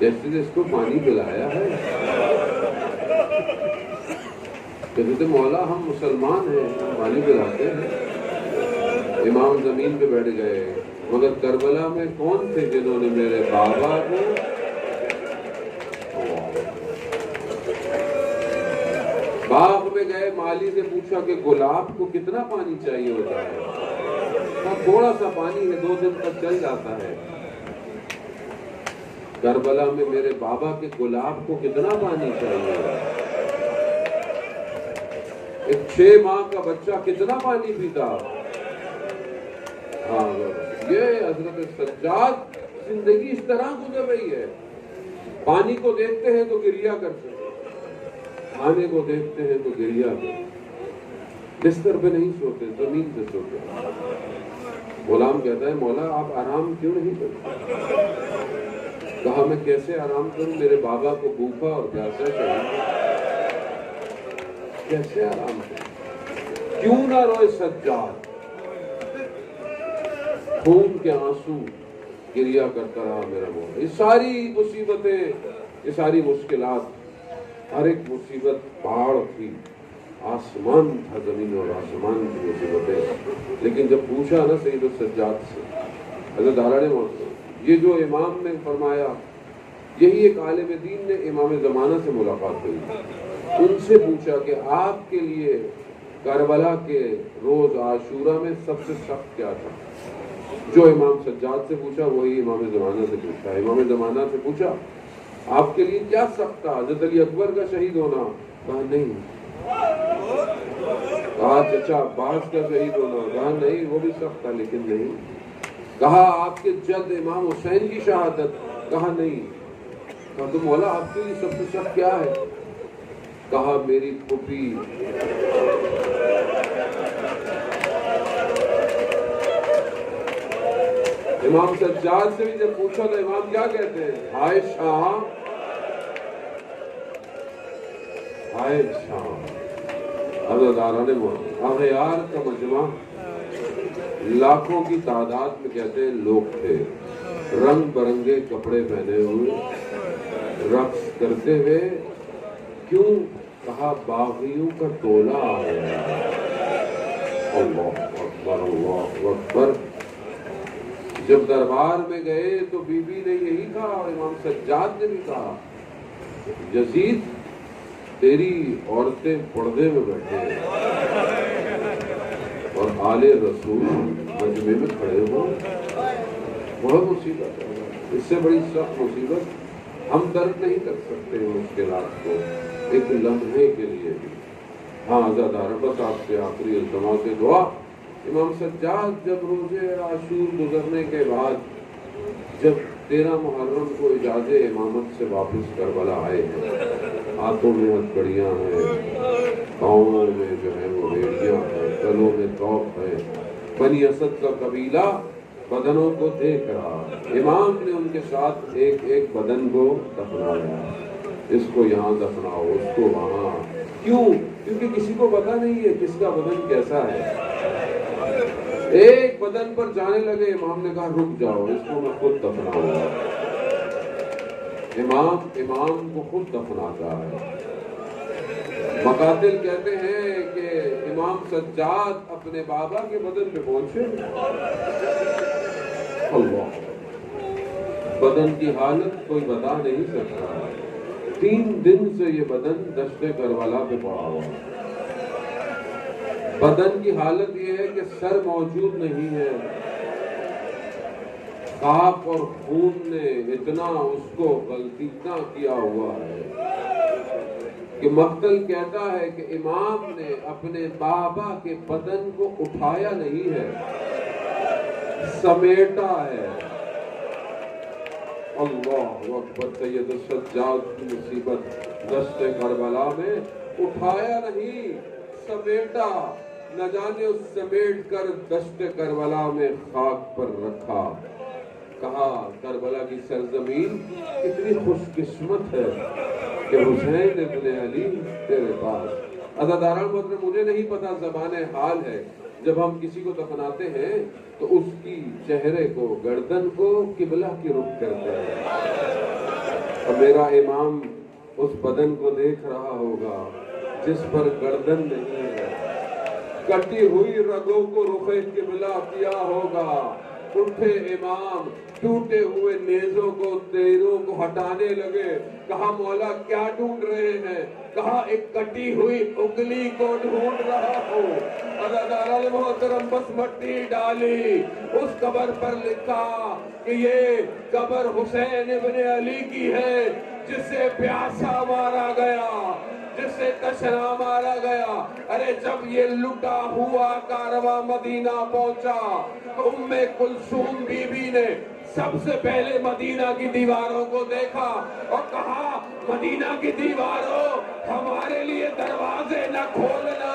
Speaker 1: جیسے اس کو پانی پلایا ہے، کہتے تھے مولا ہم مسلمان ہیں، پانی پلاتے ہیں۔ امام زمین پہ بیٹھ گئے، مگر کربلا میں کون تھے جنہوں نے میرے بابا کو باغ میں گئے، مالی سے پوچھا کہ گلاب کو کتنا پانی چاہیے ہوتا ہے؟ تھوڑا سا پانی ہے، 2 دن تک چل جاتا ہے۔ کربلا میں میرے بابا کے گلاب کو کتنا پانی چاہیے؟ ایک 6 ماہ کا بچہ کتنا پانی پیتا؟ ہاں، یہ حضرت سجاد زندگی اس طرح گزر رہی ہے۔ پانی کو دیکھتے ہیں تو گریا کرتے ہیں، کھانے کو دیکھتے ہیں تو گریا کرتے ہیں۔ بستر پہ نہیں سوتے، زمین پہ سوتے۔ غلام کہتا ہے مولا آپ آرام کیوں نہیں کرتے؟ کہا میں کیسے آرام کروں، میرے بابا کو بھوکا اور پیاسا چاہیے، کیسے آرام کروں؟ کیوں نہ روئے سجاد، خون کے آنسو گریا کرتا رہا میرا مولا۔ یہ ساری مصیبتیں، یہ ساری مشکلات، ہر ایک مصیبت پہاڑ تھی، آسمان تھا، زمین اور آسمان کی مصیبتیں۔ لیکن جب پوچھا نا سید السجاد سے، حضرت داران محترم، یہ جو امام نے فرمایا، یہی ایک عالم دین نے امام زمانہ سے ملاقات ہوئی، ان سے پوچھا کہ آپ کے لیے کربلا کے روز عاشورہ میں سب سے سخت کیا تھا؟ جو امام سجاد سے پوچھا وہی امام زمانہ سے پوچھا۔ امام زمانہ سے پوچھا آپ کے لیے کیا سخت تھا؟ حضرت علی اکبر کا شہید ہونا؟ کہا نہیں۔ کہا چچا عباس کا شہید ہونا؟ کہا نہیں، وہ بھی سخت تھا لیکن نہیں۔ کہا آپ کے جد امام حسین کی شہادت؟ کہا نہیں۔ کہا تو مولا آپ کے لیے سب سے سخت کیا ہے؟ کہا میری پھوپھی امام سجاد سے بھی جب پوچھا تو امام کیا کہتے ہیں؟ ہائے شاہ، ہائے شاہ۔ عزاداران محترم، اغیار کا مجمع لاکھوں کی تعداد میں کہتے ہیں لوگ تھے، رنگ برنگے کپڑے پہنے ہوئے، رقص کرتے ہوئے۔ کیوں؟ کہا باغیوں کا ٹولہ آیا۔ اللہ اکبر، اللہ اکبر۔ جب دربار میں گئے تو بی بی نے یہی کہا اور امام سجاد نے بھی کہا، یزید تیری عورتیں پردے میں بیٹھے ہیں اور آل رسول مجمع میں کھڑے ہو، بہت مصیبت ہے۔ اس سے بڑی سخت مصیبت ہم درد نہیں کر سکتے مشکلات کو ایک لمحے کے لیے بھی۔ ہاں عزادار، بس آپ سے آخری التماس سے دعا، امام سجاد جب روزے عاشور گزرنے کے بعد جب 13 محرم کو اجازت امامت سے واپس کربلا آئے ہیں، ہاتھوں میں ہتھکڑیاں ہیں، پاؤں میں جو ہے وہ بیڑیاں ہیں، گلوں میں توق ہے، بنی اسد کا قبیلہ بدنوں کو دیکھ رہا۔ امام نے ان کے ساتھ ایک ایک بدن کو دفنایا، اس کو یہاں دفناؤ، اس کو وہاں۔ کیوں؟ کیونکہ کسی کو پتا نہیں ہے کس کا بدن کیسا ہے۔ ایک بدن پر جانے لگے، امام نے کہا رک جاؤ، اس کو میں خود دفناؤں گا۔ امام کو خود دفناتا ہے۔ مقاتل کہتے ہیں کہ امام سجاد اپنے بابا کے بدن پہ پہنچے، اللہ، بدن کی حالت کوئی بتا نہیں سکتا۔ 3 دن سے یہ بدن دشت کربلا پہ پڑا ہوا ہے۔ بدن کی حالت یہ ہے کہ سر موجود نہیں ہے، خاک اور خون نے اتنا اس کو غلطیاں کیا ہوا ہے کہ مقتل کہتا ہے کہ امام نے اپنے بابا کے بدن کو اٹھایا نہیں ہے، سمیٹا ہے۔ اللہ اکبر۔ سید السجاد کی مصیبت دشت کربلا میں اٹھایا نہیں، سمیٹا، نہ جانے اس سمیٹ کر دشت کربلا میں خاک پر رکھا۔ کہا کربلا کی سرزمین کتنی خوش قسمت ہے کہ حسین ابن علی تیرے پاس۔ عزاداران محترم، مجھے نہیں پتا زبان حال ہے، جب ہم کسی کو دفناتے ہیں تو اس کی چہرے کو، گردن کو قبلہ کی رخ کرتے ہیں، اور میرا امام اس بدن کو دیکھ رہا ہوگا جس پر گردن نہیں ہے، کٹی ہوئی رگوں کو رخ قبلہ کیا ہوگا۔ اٹھے امام، ٹوٹے ہوئے نیزوں کو، تیروں کو ہٹانے لگے۔ کہا مولا کیا ڈھونڈ رہے ہیں؟ کہا ایک کٹی ہوئی انگلی کو ڈھونڈ رہا ہوں۔ عزاداران محترم، بس مٹی ڈالی، اس قبر پر لکھا کہ یہ قبر حسین ابن علی کی ہے، جسے پیاسا مارا گیا، جسے تشنا مارا گیا۔ ارے جب یہ لٹا ہوا کارواں مدینہ پہنچا، ام کلثوم بی بی نے سب سے پہلے مدینہ کی دیواروں کو دیکھا اور کہا مدینہ کی دیواروں، ہمارے لیے دروازے نہ کھولنا،